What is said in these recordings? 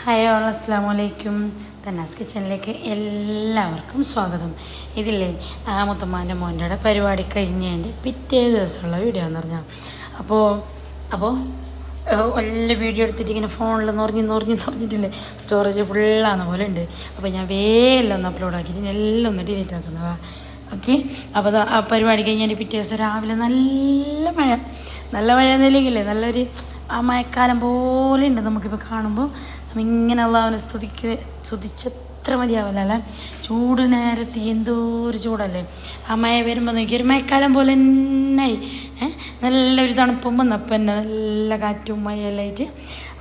Hi all അസ്സാം വലൈക്കും. തന്നാസ് കിച്ചണിലേക്ക് എല്ലാവർക്കും സ്വാഗതം. ഇതില്ലേ മുത്തമ്മാൻ്റെ മോൻ്റെ പരിപാടി കഴിഞ്ഞതിൻ്റെ പിറ്റേ ദിവസമുള്ള വീഡിയോ എന്ന് പറഞ്ഞാൽ അപ്പോൾ എല്ലാ വീഡിയോ എടുത്തിട്ട് ഇങ്ങനെ ഫോണിൽ നിറഞ്ഞിട്ടില്ലേ, സ്റ്റോറേജ് ഫുള്ളാകുന്ന പോലെ ഉണ്ട്. അപ്പോൾ ഞാൻ വേഗം ഒന്ന് അപ്ലോഡ് ആക്കിയിട്ട് എല്ലാം ഒന്ന് ഡിലീറ്റ് ആക്കുന്നവാ. ഓക്കെ. അപ്പോൾ ആ പരിപാടി കഴിഞ്ഞതിൻ്റെ പിറ്റേ ദിവസം രാവിലെ നല്ല മഴ എന്നില്ലെങ്കിലേ നല്ലൊരു ആ മഴക്കാലം പോലെ ഉണ്ട്. നമുക്കിപ്പോൾ കാണുമ്പോൾ ഇങ്ങനെ അള്ളാഹുവിനെ സ്തുതിച്ചെത്ര മതിയാവില്ല അല്ലേ. ചൂട് നേരത്തെ എന്തോ ഒരു ചൂടല്ലേ. ആ മഴ വരുമ്പോൾ നോക്കി ഒരു മഴക്കാലം പോലെ തന്നെയായി. നല്ലൊരു തണുപ്പും വന്നപ്പം തന്നെ നല്ല കാറ്റും മഴയെല്ലാം ആയിട്ട്.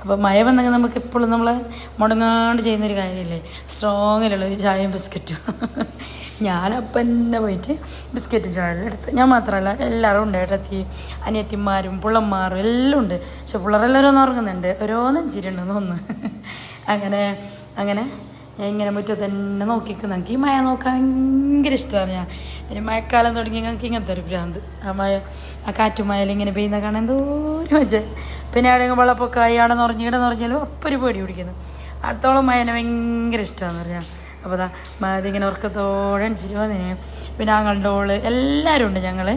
അപ്പോൾ മഴ വന്നെങ്കിൽ നമുക്ക് എപ്പോഴും നമ്മൾ മുടങ്ങാണ്ട് ചെയ്യുന്നൊരു കാര്യമല്ലേ, സ്ട്രോങ്ങിലുള്ള ഒരു ചായയും ബിസ്ക്കറ്റും. ഞാനപ്പം തന്നെ പോയിട്ട് ബിസ്ക്കറ്റും ചായ എടുത്ത്, ഞാൻ മാത്രമല്ല എല്ലാവരും ഉണ്ട്, ഏട്ടത്തി അനിയത്തിമാരും പിള്ളന്മാരും എല്ലാം ഉണ്ട്. പക്ഷെ പിള്ളേരെല്ലാവരും ഒന്ന് ഉറങ്ങുന്നുണ്ട്, ഓരോന്ന് അടിച്ചിട്ടുണ്ടെന്ന് തോന്നുന്നു. അങ്ങനെ ഞാൻ ഇങ്ങനെ മുറ്റത്ത് തന്നെ നോക്കിക്കുന്നു. എനിക്ക് ഈ മഴ നോക്കാൻ ഭയങ്കര ഇഷ്ടമാണ്. ഞാൻ ഒരു മഴക്കാലം തുടങ്ങി ഞങ്ങൾക്ക് ഇങ്ങനത്തെ ഒരു ഭ്രാന്ത്. ആ കാറ്റും മഴയിലും ഇങ്ങനെ പെയ്യുന്ന കാണാൻ എന്തോരം വെച്ച്. പിന്നെ എവിടെയെങ്കിലും വെള്ളപ്പൊക്കമായി അവിടെ നിറഞ്ഞാലും അപ്പം ഒരു പേടി പിടിക്കുന്നു. അടുത്തോളം മഴനെ ഭയങ്കര ഇഷ്ടമാണെന്ന് പറഞ്ഞാൽ. അപ്പോൾ മതി ഇങ്ങനെ ഉറക്കത്തോടെ അടിച്ചിട്ട് വന്നതിന് പിന്നെ ആങ്ങളുടെ ഓള് എല്ലാവരും ഉണ്ട്. ഞങ്ങൾ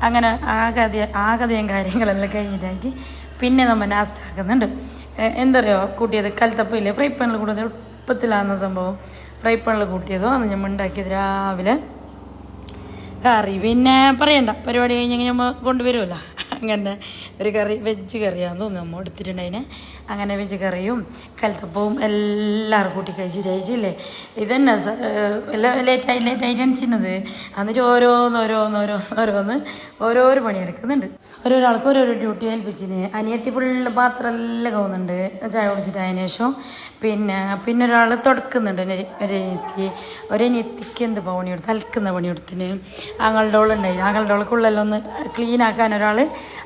അങ്ങനെ ആ കഥയും കാര്യങ്ങളെല്ലാം കഴിഞ്ഞിട്ടായിട്ട് പിന്നെ നമ്മൾ ലാസ്റ്റ് ആക്കുന്നുണ്ട്. എന്താ പറയുക, കൂട്ടിയത് കലത്തപ്പയില്ലേ, ഫ്രൈ പാനിൽ കൂടെ എളുപ്പത്തിലാകുന്ന സംഭവം. ഫ്രൈ പാനിൽ കൂട്ടിയതോ അന്ന് നമ്മൾ ഉണ്ടാക്കിയത് രാവിലെ കറി. പിന്നെ പറയണ്ട, പരിപാടി കഴിഞ്ഞെങ്കിൽ നമ്മൾ കൊണ്ടുവരുമല്ലോ. അങ്ങനെ ഒരു കറി, വെജ് കറിയാണെന്ന് തോന്നുന്നു നമ്മൾ എടുത്തിട്ടുണ്ടതിനെ. അങ്ങനെ വെജ് കറിയും കലത്തപ്പവും എല്ലാവരും കൂട്ടി കഴിച്ചിട്ടായിട്ടില്ലേ. ഇതന്നെ ലേറ്റായി അണിച്ചിരുന്നത്. എന്നിട്ട് ഓരോരോ പണിയെടുക്കുന്നുണ്ട്. ഓരോരാൾക്ക് ഓരോരോ ഡ്യൂട്ടി ഏൽപ്പിച്ചിന്. അനിയത്തി ഫുള്ള് പാത്രമെല്ലാം കവുന്നുണ്ട് ചായ കുടിച്ചിട്ട്. അതിന് ശേഷം പിന്നെ ഒരാൾ തുടക്കുന്നുണ്ട്. ഒരനിയത്തിക്ക് എന്ത് പണി കൊടുത്ത് അലക്കുന്ന പണി കൊടുത്തിന്. ആങ്ങളുടെ ഓളുണ്ടായി. ആങ്ങളുടെ ഓൾക്കുള്ളെല്ലാം ഒന്ന് ക്ലീൻ ആക്കാൻ ഒരാൾ,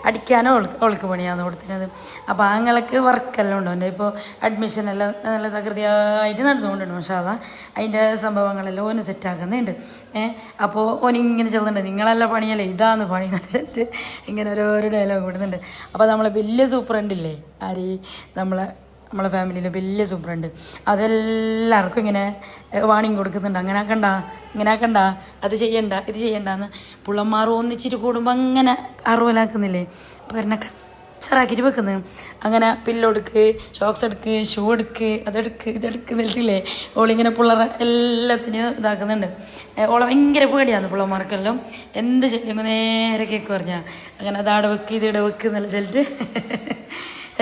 അടിക്കാനോ ഓൾക്ക് പണിയാന്ന് കൊടുത്തിരുന്നത്. അപ്പോൾ ആങ്ങൾക്ക് വർക്കെല്ലാം ഉണ്ടോ. എൻ്റെ ഇപ്പോൾ അഡ്മിഷനെല്ലാം നല്ല തകൃതിയായിട്ട് നടന്നുകൊണ്ടുണ്ട്. പക്ഷേ അതിൻ്റെ സംഭവങ്ങളെല്ലാം ഓന് സെറ്റാക്കുന്നുണ്ട്. അപ്പോൾ ഓനിങ്ങനെ ചെല്ലുന്നുണ്ട്, നിങ്ങളല്ല പണിയല്ലേ, ഇതാന്ന് പണി എന്ന് വെച്ചിട്ട് ഇങ്ങനെ ഓരോരോ ഡയലോഗ് വിടുന്നുണ്ട്. അപ്പോൾ നമ്മളെ വലിയ സൂപ്പറണ്ടില്ലേ, നമ്മളെ ഫാമിലിയിൽ വലിയ സൂപ്പറുണ്ട്, അതെല്ലാവർക്കും ഇങ്ങനെ വാണിംഗ് കൊടുക്കുന്നുണ്ട്. അങ്ങനെ ആക്കണ്ട, അത് ചെയ്യണ്ട, ഇത് ചെയ്യണ്ടെന്ന്. പിള്ളന്മാർ ഒന്നിച്ചിട്ട് കൂടുമ്പോൾ അങ്ങനെ അറിവിലാക്കുന്നില്ലേ, പറഞ്ഞ കച്ചറാക്കിയിട്ട് വെക്കുന്നത്. അങ്ങനെ പില്ലൊടുക്ക്, ഷോക്സ് എടുക്ക്, ഷൂ എടുക്ക്, ഇതെടുക്ക് എന്നിട്ടില്ലേ ഓളിങ്ങനെ പിള്ളേരെ എല്ലാത്തിനും ഇതാക്കുന്നുണ്ട്. ഓളെ ഭയങ്കര പേടിയാണ് പിള്ളമാർക്കെല്ലാം. എന്ത് ചെല്ലുമ്പോൾ നേരെ കേക്ക് പറഞ്ഞാൽ അങ്ങനെ അതാടെ വെക്ക് ഇതിടെ വെക്ക് എന്നല്ല ചെല്ലിട്ട്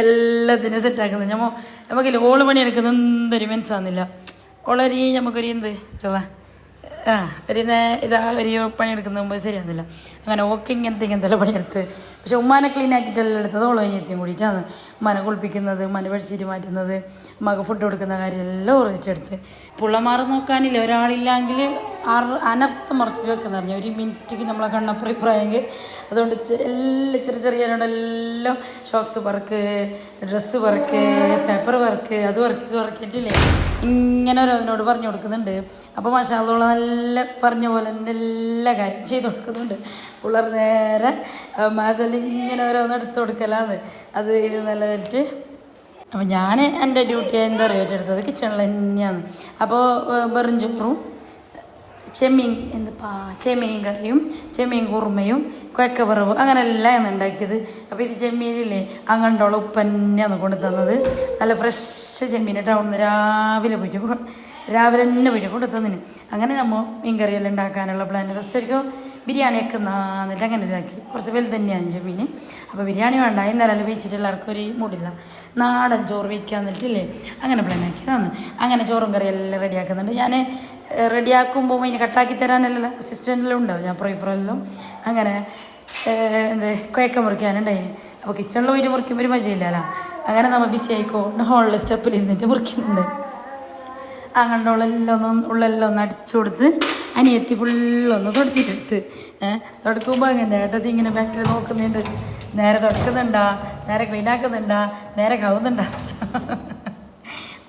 എല്ലാത്തിനും സെറ്റാക്കുന്നത്. നമുക്കില്ല ഓള് പണിയെടുക്കുന്നത് എന്തൊരു മനസ്സാകുന്നില്ല. ഓളൊരു നമുക്കൊരു എന്ത് ചെള്ള ഒരു പണിയെടുക്കുന്ന മുമ്പ് ശരിയാകുന്നില്ല. അങ്ങനെ ഓക്കെ ഇങ്ങനത്തെ പണിയെടുത്ത്. പക്ഷെ ഉമ്മാനെ ക്ലീൻ ആക്കിയിട്ടെല്ലാം എടുത്തത് ഓളോ അനിയത്തിയും കൂടിയിട്ടാണ്. ഉമ്മാനെ കുളിപ്പിക്കുന്നത്, ഉമ്മാനെ ബെഡ്ഷീറ്റ് മാറ്റുന്നത്, ഉമ്മക്ക് ഫുഡ് കൊടുക്കുന്ന കാര്യം എല്ലാം ഉറച്ചെടുത്ത്. പുള്ളമാർ നോക്കാനില്ല, ഒരാളില്ലെങ്കിൽ അനർത്ഥം മറച്ചിട്ട് വെക്കുന്ന പറഞ്ഞാൽ ഒരു മിനിറ്റിക്ക് നമ്മളെ കണ്ണപ്പുറയിപ്രായെങ്കിൽ. അതുകൊണ്ട് എല്ലാം ചെറിയ ഷോക്സ് work, dress work, paper work, അത് വർക്ക് ഇത് വർക്കിട്ടില്ലേ ഇങ്ങനെ ഓരോന്നിനോട് പറഞ്ഞു കൊടുക്കുന്നുണ്ട്. അപ്പോൾ മാഷാഅല്ലാഹ് നല്ല പറഞ്ഞ പോലെ തന്നെ എല്ലാ കാര്യം ചെയ്ത് കൊടുക്കുന്നുണ്ട്. പിള്ളേർ നേരെ അതിലിങ്ങനെ ഓരോന്ന് എടുത്ത് കൊടുക്കലാന്ന് അത് ഇത് നല്ലതായിട്ട്. അപ്പോൾ ഞാൻ എൻ്റെ ഡ്യൂട്ടി എന്താ പറയുക ഏറ്റെടുത്തത് കിച്ചണിൽ തന്നെയാണ്. അപ്പോൾ വെറും ചോറും ചെമ്മീൻ കറിയും ചെമ്മീൻ കുറുമയും കുഴക്കവറവ് അങ്ങനെ എല്ലാം ഉണ്ടാക്കിയത്. അപ്പോൾ ഇത് ചെമ്മീനില്ലേ അങ്ങോട്ടോളം ഉപ്പന്നെയാണ് കൊണ്ടു തന്നത്. നല്ല ഫ്രഷ് ചെമ്മീൻ ടൗണിൽ നിന്ന് രാവിലെ തന്നെ പോയിട്ട് കൊണ്ടു തന്നിന്. അങ്ങനെ നമ്മൾ മീൻ കറിയെല്ലാം ഉണ്ടാക്കാനുള്ള പ്ലാൻ. ഫസ്റ്റ് ഒരിക്കൽ ബിരിയാണിയൊക്കെ എന്നിട്ട് അങ്ങനെ ഇതാക്കി. കുറച്ച് വലുത് തന്നെയാണ് ചെമ്മീൻ. അപ്പോൾ ബിരിയാണി വേണ്ട, ഇന്നലെ വെച്ചിട്ട് എല്ലാവർക്കും ഒരു മൂടില്ല, നാടൻ ചോറ് വയ്ക്കുക എന്നിട്ടില്ലേ അങ്ങനെ പ്ലാൻ ആക്കിയതാണ്. അങ്ങനെ ചോറും കറിയെല്ലാം റെഡിയാക്കുന്നുണ്ട്. ഞാൻ റെഡിയാക്കുമ്പോൾ അതിന് കട്ടാക്കി തരാനെല്ലാം അസിസ്റ്റൻ്റെല്ലാം ഉണ്ടാവും. ഞാൻ ഇപ്പുറമെല്ലാം അങ്ങനെ കുഴക്ക മുറിക്കാനുണ്ടായി. അപ്പോൾ കിച്ചണിൽ പോയിട്ട് മുറിക്കുമ്പോൾ ഒരു മജയില്ലല്ലോ. അങ്ങനെ നമ്മൾ ബിസി ആയിക്കോണ്ട് ഹോളിൽ സ്റ്റെപ്പിലിരുന്നിട്ട് മുറിക്കുന്നുണ്ട്. അങ്ങോട്ട് ഉള്ളെല്ലാം ഒന്ന് അടിച്ചു കൊടുത്ത് അനിയത്തി ഫുള്ളൊന്ന് തുടച്ചിട്ടെടുത്ത് തുടക്കുമ്പോൾ അങ്ങനെ ഏട്ടത്തി ഇങ്ങനെ ബാക്കിൽ നോക്കുന്നുണ്ട്. നേരെ തുടക്കുന്നുണ്ടാ, നേരെ ക്ലീൻ ആക്കുന്നുണ്ടാ, നേരെ കവുന്നുണ്ടാ.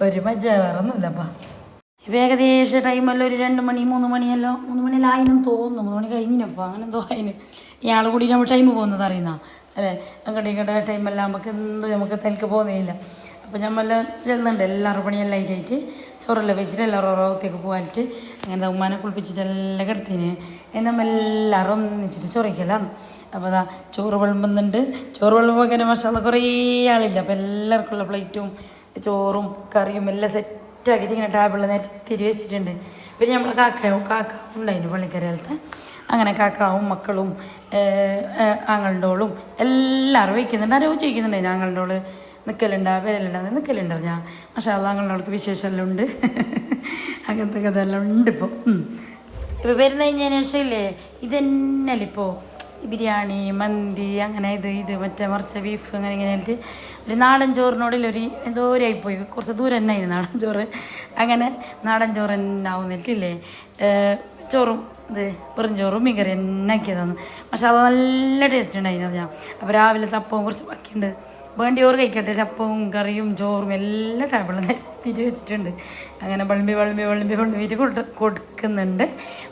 ഒരു മജ വേറൊന്നുമില്ലപ്പാ. ഇപ്പോൾ ഏകദേശം ടൈമല്ലോ ഒരു 2 മണി 3 മണിയെല്ലാം ആയിനും തോന്നുന്നു. 3 മണി കഴിഞ്ഞിനപ്പോൾ അങ്ങനെ എന്തോ ആയിന്. ഇയാൾ കൂടി നമ്മൾ ടൈം പോകുന്നത് അറിയുന്ന അല്ലേ. അങ്ങോട്ട് ടൈമെല്ലാം നമുക്ക് തലക്ക് പോകുന്നില്ല. അപ്പോൾ നമ്മളെല്ലാം ചെല്ലുന്നുണ്ട് എല്ലാവരും പണിയെല്ലാം ആയിട്ട് ചോറെല്ലാം വെച്ചിട്ട് എല്ലാവരും ഓരോത്തേക്ക് പോകാനിട്ട് അങ്ങനെ ഉമ്മാനെ കുളിപ്പിച്ചിട്ട് എല്ലാം കിടത്തിന് നമ്മൾ എല്ലാവരും ഒന്നിച്ചിട്ട് ചൊറിക്കലാണ്. അപ്പോൾ അതാ ചോറ് വിളമ്പുന്നുണ്ട്. ചോറ് വിളമ്പുമ്പോൾ ഇങ്ങനെ മസാല കുറേ ആളില്ല. അപ്പോൾ എല്ലാവർക്കുള്ള പ്ലേറ്റും ചോറും കറിയും എല്ലാം സെറ്റാക്കിയിട്ട് ഇങ്ങനെ ടേബിളിൽ നിരത്തിരി വെച്ചിട്ടുണ്ട്. പിന്നെ നമ്മൾ കാക്ക ഉണ്ടായിരുന്നു പള്ളിക്കരയിലത്തെ. അങ്ങനെ കാക്കാവും മക്കളും ആങ്ങളുണ്ടോളും എല്ലാവരും വയ്ക്കുന്നുണ്ട്. ആരോ ചോദിക്കുന്നുണ്ടായിരുന്നു ആങ്ങളുണ്ടോള് നിൽക്കലുണ്ടാ വരലുണ്ടാകുന്ന നിൽക്കലുണ്ട്. ഞാൻ പക്ഷേ ആങ്ങളുണ്ടോൾക്ക് വിശേഷമെല്ലാം ഉണ്ട്. അങ്ങനത്തെ കഥയെല്ലാം ഉണ്ട് ഇപ്പോൾ. ഇപ്പോൾ വരുന്ന കഴിഞ്ഞതിന് ശേഷം ഇല്ലേ ഇതന്നെയല്ലേ ഇപ്പോൾ ബിരിയാണി മന്തി അങ്ങനെ ഇത് മറ്റേ മറിച്ച ബീഫ് അങ്ങനെ ഇങ്ങനെ ആയിട്ട് ഒരു നാടൻ ചോറിനോടിലൊരു എന്തോ ആയിപ്പോയി. കുറച്ച് ദൂരം തന്നെ ആയിരുന്നു നാടൻ ചോറ്. അങ്ങനെ നാടൻ ചോറ് തന്നെ ആവുന്നില്ലേ ചോറും ഇത് വെറും ചോറും മീൻ കറി തന്നെ ആക്കിയതാണ്. പക്ഷെ അത് നല്ല ടേസ്റ്റ് ഉണ്ടായിരുന്നു ഞാൻ. അപ്പോൾ രാവിലെ തപ്പവും കുറച്ച് ബാക്കിയുണ്ട് വേണ്ടി ചോറ് കഴിക്കട്ടെ. ചപ്പവും കറിയും ചോറും എല്ലാം ടേബിളിൽ നെറ്റിട്ട് വെച്ചിട്ടുണ്ട്. അങ്ങനെ വിളമ്പിയിട്ട് കൊടുക്കുന്നുണ്ട്.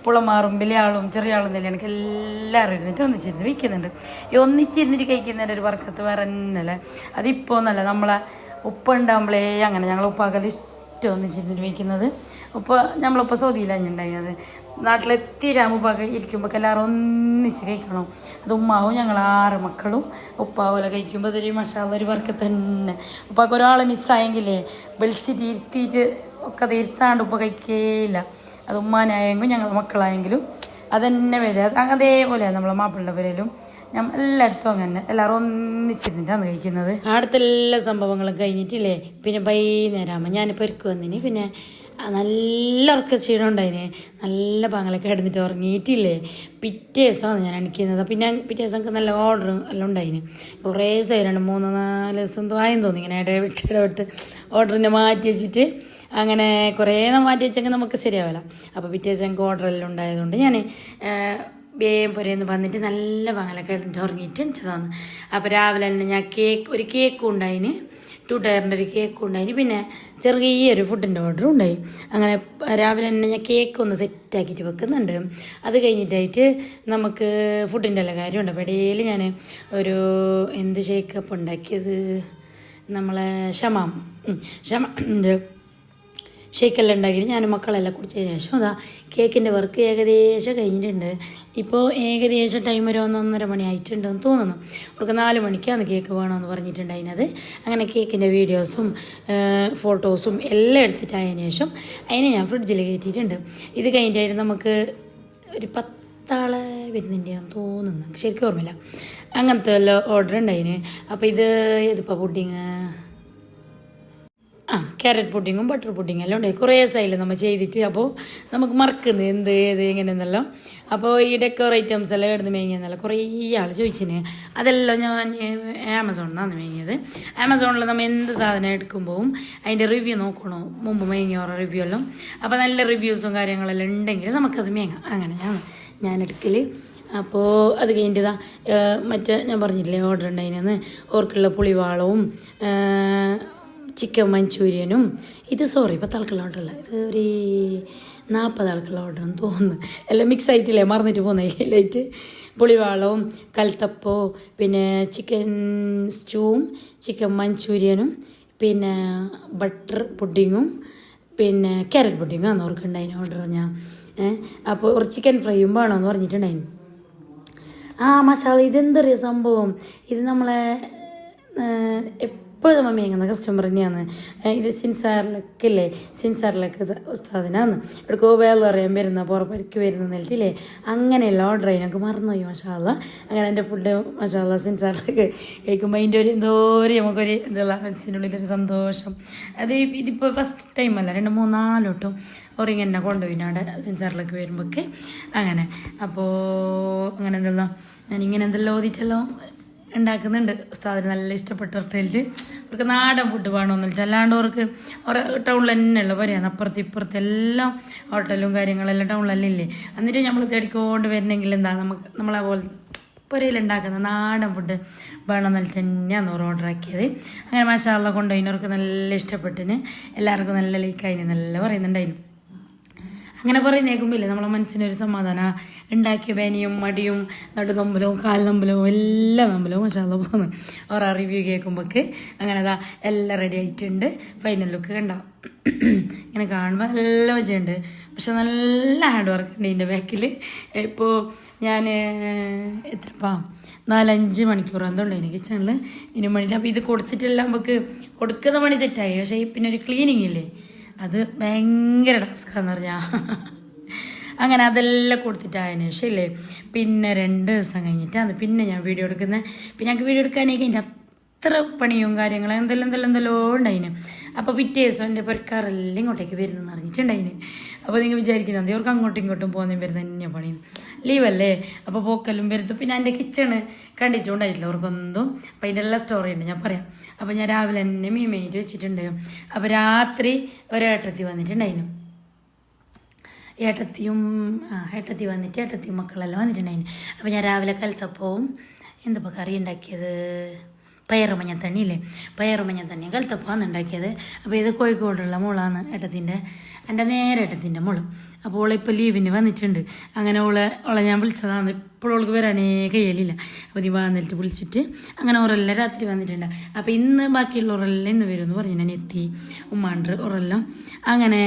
പുളമാറും വലിയ ആളും ചെറിയ ആളും തന്നെ എനിക്ക് എല്ലാവരും ഇരുന്നിട്ട് ഒന്നിച്ചിരുന്ന് വയ്ക്കുന്നുണ്ട്. ഈ ഒന്നിച്ചിരുന്നിട്ട് കഴിക്കുന്നതിൻ്റെ ഒരു വർക്കത്ത് വേറെ തന്നെയല്ലേ. അതിപ്പോൾ ഒന്നല്ല നമ്മളെ ഉപ്പ ഉണ്ടാകുമ്പോഴേ അങ്ങനെ ഞങ്ങൾ ഉപ്പാക്കത് ഇഷ്ടം ഒന്നിച്ചിരുന്നിട്ട് വയ്ക്കുന്നത്. ഉപ്പ നമ്മളിപ്പോൾ സൗദിയിലഞ്ഞുണ്ടായിരുന്നത്. നാട്ടിലെത്തിരാകുമ്പോൾ ഇരിക്കുമ്പോൾ എല്ലാവരും ഒന്നിച്ച് കഴിക്കണം. അത് ഉമ്മാവും ഞങ്ങൾ 6 മക്കളും ഉപ്പാവോലെ കഴിക്കുമ്പോൾ അതൊരു മസാല ഒരു വർക്ക് തന്നെ. ഉപ്പാക്ക് ഒരാളെ മിസ്സായെങ്കിലേ വിളിച്ചിട്ട് ഇരുത്തിയിട്ട് ഒക്കെ അത് ഇരുത്താണ്ട് ഉപ്പ കഴിക്കുകയില്ല. അത് ഉമ്മാനായെങ്കിലും ഞങ്ങൾ മക്കളായെങ്കിലും അതന്നെ വരിക. അതേപോലെയാണ് നമ്മളെ മാപ്പിളുടെ പേരിലും ഞാൻ എല്ലായിടത്തും അങ്ങനെ എല്ലാവരും ഒന്നിച്ചിരുന്നിട്ടാണ് കഴിക്കുന്നത്. അടുത്ത എല്ലാ സംഭവങ്ങളും കഴിഞ്ഞിട്ടില്ലേ പിന്നെ വൈകുന്നേരമാകുമ്പോൾ ഞാനിപ്പോൾ ഒരുക്ക് വന്നിന്. പിന്നെ നല്ല ഉറക്കച്ചീടം ഉണ്ടായിന്. നല്ല പാങ്ങളൊക്കെ കിടന്നിട്ട് ഉറങ്ങിയിട്ടില്ലേ പിറ്റേ ദിവസമാണ് ഞാൻ അണിക്കുന്നത്. പിന്നെ പിറ്റേ ദിവസം എനിക്ക് നല്ല ഓർഡർ എല്ലാം ഉണ്ടായിന്. കുറേ ദിവസമായിരുന്നു 3-4 ദിവസം എന്തോ ആയെന്ന് തോന്നി. ഇങ്ങനെ ഇടവിട്ട് ഓർഡറിനെ മാറ്റി വെച്ചിട്ട് അങ്ങനെ കുറേ മാറ്റി വെച്ചെങ്കിൽ നമുക്ക് ശരിയാവില്ല. അപ്പോൾ പിറ്റേ ദിവസം എനിക്ക് ഓർഡറെല്ലാം ഉണ്ടായതുകൊണ്ട് ഞാൻ വേഗം പുരയെന്ന് വന്നിട്ട് നല്ല പാങ്ങളൊക്കെ കിടന്നിട്ട് ഉറങ്ങിയിട്ട് എണിച്ചതാണ്. അപ്പോൾ രാവിലെ തന്നെ ഞാൻ ഒരു കേക്കും ഉണ്ടായിന്. 2 ടയറിൻ്റെ ഒരു കേക്കും ഉണ്ടായിന്. പിന്നെ ചെറിയൊരു ഫുഡിൻ്റെ ഓർഡറും ഉണ്ടായി. അങ്ങനെ രാവിലെ തന്നെ ഞാൻ കേക്ക് ഒന്ന് സെറ്റാക്കിയിട്ട് വെക്കുന്നുണ്ട്. അത് കഴിഞ്ഞിട്ടായിട്ട് നമുക്ക് ഫുഡിൻ്റെ എല്ലാ കാര്യമുണ്ട്. അപ്പോൾ ഇടയിൽ ഞാൻ ഒരു എന്ത് ഷേക്കപ്പ് ഉണ്ടാക്കിയത് നമ്മളെ ഷമാമിൻ്റെ ഷേക്കെല്ലാം ഉണ്ടാക്കിയിട്ട് ഞാൻ മക്കളെല്ലാം കുടിച്ചതിന് ശേഷം അതാ കേക്കിൻ്റെ വർക്ക് ഏകദേശം കഴിഞ്ഞിട്ടുണ്ട്. ഇപ്പോൾ ഏകദേശം ടൈം ഒരു 1-1.5 മണി ആയിട്ടുണ്ടെന്ന് തോന്നുന്നു. അവർക്ക് 4 മണിക്കാണ് കേക്ക് വേണമെന്ന് പറഞ്ഞിട്ടുണ്ടായിരുന്നത്. അങ്ങനെ കേക്കിൻ്റെ വീഡിയോസും ഫോട്ടോസും എല്ലാം എടുത്തിട്ടായതിനു ശേഷം അതിനെ ഞാൻ ഫ്രിഡ്ജിൽ കയറ്റിയിട്ടുണ്ട്. ഇത് കഴിഞ്ഞിട്ടായിട്ട് നമുക്ക് ഒരു 10 ആളെ വരുന്നുണ്ടെന്ന് തോന്നുന്നു, ശരിക്കും ഓർമ്മയില്ല. അങ്ങനത്തെ എല്ലാം ഓർഡർ ഉണ്ടായിന്. അപ്പോൾ ഇതിപ്പോൾ പുഡിങ് ക്യാരറ്റ് പുഡിങ്ങും ബട്ടർ പുഡിങ്ങും എല്ലാം ഉണ്ടായി. കുറേ സൈഡിൽ നമ്മൾ ചെയ്തിട്ട് അപ്പോൾ നമുക്ക് മറക്കുന്നത് എന്ത് ഏത് എങ്ങനെയെന്നല്ലോ. അപ്പോൾ ഈ ഡെക്കോർ ഐറ്റംസ് എല്ലാം എടുത്ത് മേങ്ങിയെന്നല്ല കുറേ ആൾ ചോദിച്ചിന്. അതെല്ലാം ഞാൻ ആമസോണിൽ നിന്നാണ് മേങ്ങിയത്. ആമസോണിൽ നമ്മൾ എന്ത് സാധനം എടുക്കുമ്പോൾ അതിൻ്റെ റിവ്യൂ നോക്കണോ മുമ്പ് മേങ്ങിയ ഓരോ റിവ്യൂ എല്ലാം. അപ്പോൾ നല്ല റിവ്യൂസും കാര്യങ്ങളെല്ലാം ഉണ്ടെങ്കിൽ നമുക്കത് മേങ്ങാം. അങ്ങനെ ഞാൻ എടുക്കൽ. അപ്പോൾ അത് കഴിഞ്ഞിട്ട് മറ്റേ ഞാൻ പറഞ്ഞില്ലേ ഓർഡർ ഉണ്ടായിനെന്ന് ഓർക്കുള്ള പുളിവാളവും ചിക്കൻ മഞ്ചൂരിയനും. ഇത് 10 ആൾക്കുള്ള ഓർഡറല്ല, ഇത് ഒരു 40 ആൾക്കുള്ള ഓർഡറെന്ന് തോന്നുന്നു. എല്ലാം മിക്സ് ആയിട്ടില്ലേ മറന്നിട്ട് പോകുന്നതിലായിട്ട്. പുളിവാളവും കൽത്തപ്പോ പിന്നെ ചിക്കൻ സ്റ്റൂവും ചിക്കൻ മഞ്ചൂരിയനും പിന്നെ ബട്ടർ പുഡിങ്ങും പിന്നെ ക്യാരറ്റ് പുഡിങ്ങും ആണ് ഓർക്കുണ്ടായിന് ഓർഡർ ഞാൻ. അപ്പോൾ ഒരു ചിക്കൻ ഫ്രൈയും വേണമെന്ന് പറഞ്ഞിട്ടുണ്ടായിന്. മസാല ഇതെന്തറിയ സംഭവം, ഇത് നമ്മളെ എപ്പോഴും നമ്മൾ മേങ്ങുന്ന കസ്റ്റമർ തന്നെയാണ്. ഇത് സിൻസാറിലൊക്കെ ഉസ്താദിനാന്ന് എടുക്കോ വേറെ അറിയാൻ വരുന്ന പുറപ്പരിക്ക് വരുന്ന നിലത്തില്ലേ അങ്ങനെയുള്ള ഓർഡർ ആയി ഞങ്ങൾക്ക് മറന്നുപോയി. മഷാല്ല അങ്ങനെ എൻ്റെ ഫുഡ് മഷാല്ല സിൻസാറിലൊക്കെ കഴിക്കുമ്പോൾ അതിൻ്റെ ഒരു നമുക്കൊരു ഇതുള്ള മനസ്സിനുള്ളിലൊരു സന്തോഷം. അത് ഇതിപ്പോൾ ഫസ്റ്റ് ടൈമല്ല, 2-3-4 വട്ടം ഓറിങ്ങനെ കൊണ്ടുപോയിനാണ്ട് സിൻസാറിലൊക്കെ വരുമ്പോഴൊക്കെ അങ്ങനെ. അപ്പോൾ അങ്ങനെ എന്തെല്ലാം ഞാനിങ്ങനെ എന്തെല്ലാം ഓതിച്ചെല്ലാം ഉണ്ടാക്കുന്നുണ്ട്. ഉസ്താദിന് നല്ല ഇഷ്ടപ്പെട്ട ഹോട്ടലിൽ അവർക്ക് നാടൻ ഫുഡ് വേണമെന്നില്ല. അല്ലാണ്ട് അവർക്ക് ടൗണിൽ തന്നെയുള്ള പറയാം അപ്പുറത്ത് ഇപ്പുറത്ത് എല്ലാം ഹോട്ടലും കാര്യങ്ങളെല്ലാം ടൗണിലെല്ലാം ഇല്ലേ. എന്നിട്ട് നമ്മൾ തേടിക്കൊണ്ട് വരണമെങ്കിൽ എന്താ നമ്മളെ പോലെ പുരയിലുണ്ടാക്കുന്ന നാടൻ ഫുഡ് വേണമെന്നില്ല തന്നെയാണ് അവർ ഓർഡർ ആക്കിയത്. അങ്ങനെ മാഷാഅല്ലാഹ് കൊണ്ടുപോയിനവർക്ക് നല്ല ഇഷ്ടപ്പെട്ടിന്. എല്ലാവർക്കും നല്ല ലൈക്കായിന് നല്ല പറയുന്നുണ്ടായിരുന്നു. അങ്ങനെ പറയുന്നേക്കുമ്പില്ലേ നമ്മളെ മനസ്സിനൊരു സമാധാനം. ഉണ്ടാക്കിയ വേനയും മടിയും നടുനൊമ്പലവും കാൽനൊമ്പലവും എല്ലാ നൊമ്പലവും മഷാല്ല പോകുന്നു. ഓരോ റിവ്യൂ കേൾക്കുമ്പോൾക്ക് അങ്ങനെ അതാ എല്ലാം റെഡി ആയിട്ടുണ്ട്. ഫൈനൽ ലുക്ക് കണ്ട ഇങ്ങനെ കാണുമ്പോൾ നല്ല വജയുണ്ട്. പക്ഷെ നല്ല ഹാർഡ് വർക്ക് ഉണ്ട് ഇതിൻ്റെ ബാക്കിൽ. ഇപ്പോൾ ഞാൻ എത്രപ്പാ 4-5 മണിക്കൂർ എന്തുണ്ട് എനിക്ക് കിച്ചണിൽ ഇതിന് വേണ്ടിയിട്ട്. അപ്പോൾ ഇത് കൊടുത്തിട്ടെല്ലാം നമുക്ക് കൊടുക്കുന്ന പണി സെറ്റായി. പക്ഷേ പിന്നെ ഒരു ക്ലീനിങ് ഇല്ലേ, അത് ഭയങ്കര ടാസ്ക്കാന്ന് പറഞ്ഞാൽ. അങ്ങനെ അതെല്ലാം കൊടുത്തിട്ടായതിനു ശേഷം ഇല്ലേ പിന്നെ 2 ദിവസം കഴിഞ്ഞിട്ടാണ് പിന്നെ ഞാൻ വീഡിയോ എടുക്കുന്നത്. പിന്നെ ഞങ്ങൾക്ക് വീഡിയോ എടുക്കാനേ കഴിഞ്ഞ അത്ര പണിയും കാര്യങ്ങളും എന്തെല്ലോ ഉണ്ടായിന്. അപ്പോൾ പിറ്റേ ദിവസം എൻ്റെ പുരക്കാരെല്ലാം ഇങ്ങോട്ടേക്ക് വരുന്നെന്ന് അറിഞ്ഞിട്ടുണ്ടായിന്. അപ്പോൾ നിങ്ങൾ വിചാരിക്കുന്നത് അവർക്ക് അങ്ങോട്ടും ഇങ്ങോട്ടും പോകുന്നതും വരുന്ന തന്നെ പണി, ലീവല്ലേ. അപ്പോൾ പോക്കലും വരുത്തും. പിന്നെ എൻ്റെ കിച്ചണ് കണ്ടിട്ടുണ്ടായിട്ടില്ല അവർക്കൊന്നും. അപ്പോൾ അതിൻ്റെ എല്ലാ സ്റ്റോറി ഉണ്ട്, ഞാൻ പറയാം. അപ്പോൾ ഞാൻ രാവിലെ തന്നെ മീമേറ്റ് വെച്ചിട്ടുണ്ട്. അപ്പോൾ രാത്രി ഒരേട്ടത്തി വന്നിട്ടുണ്ടായിരുന്നു. ഏട്ടത്തി വന്നിട്ട് ഏട്ടത്തിയും മക്കളെല്ലാം വന്നിട്ടുണ്ടായിരുന്നു. അപ്പോൾ ഞാൻ രാവിലെ കലത്തപ്പവും എന്തപ്പോൾ കറി ഉണ്ടാക്കിയത്, പയറുമഞ്ഞത്തണ്ണി ഇല്ലേ, പയറുമഞ്ഞത്തണ്ണിയും കലത്തപ്പമാണ് ഉണ്ടാക്കിയത്. അപ്പോൾ ഇത് കോഴിക്കോടുള്ള മോളാണ് ഏട്ടത്തിൻ്റെ, എൻ്റെ നേരെ ഏട്ടത്തിൻ്റെ മോള്. അപ്പോൾ ഓളിപ്പോൾ ലീവിന് വന്നിട്ടുണ്ട്. അങ്ങനെ ഓളെ ഞാൻ വിളിച്ചതാണ്. ഇപ്പോൾ ഓൾക്ക് വരാനേ കഴിയലില്ല. അപ്പോൾ നീ വന്നിട്ട് വിളിച്ചിട്ട് അങ്ങനെ ഓരെല്ലാം രാത്രി വന്നിട്ടുണ്ട്. അപ്പോൾ ഇന്ന് ബാക്കിയുള്ളവരെല്ലാം ഇന്ന് വരുമെന്ന് പറഞ്ഞു. ഞാൻ എത്തി ഉമ്മാണ്ട് ഓരെല്ലാം അങ്ങനെ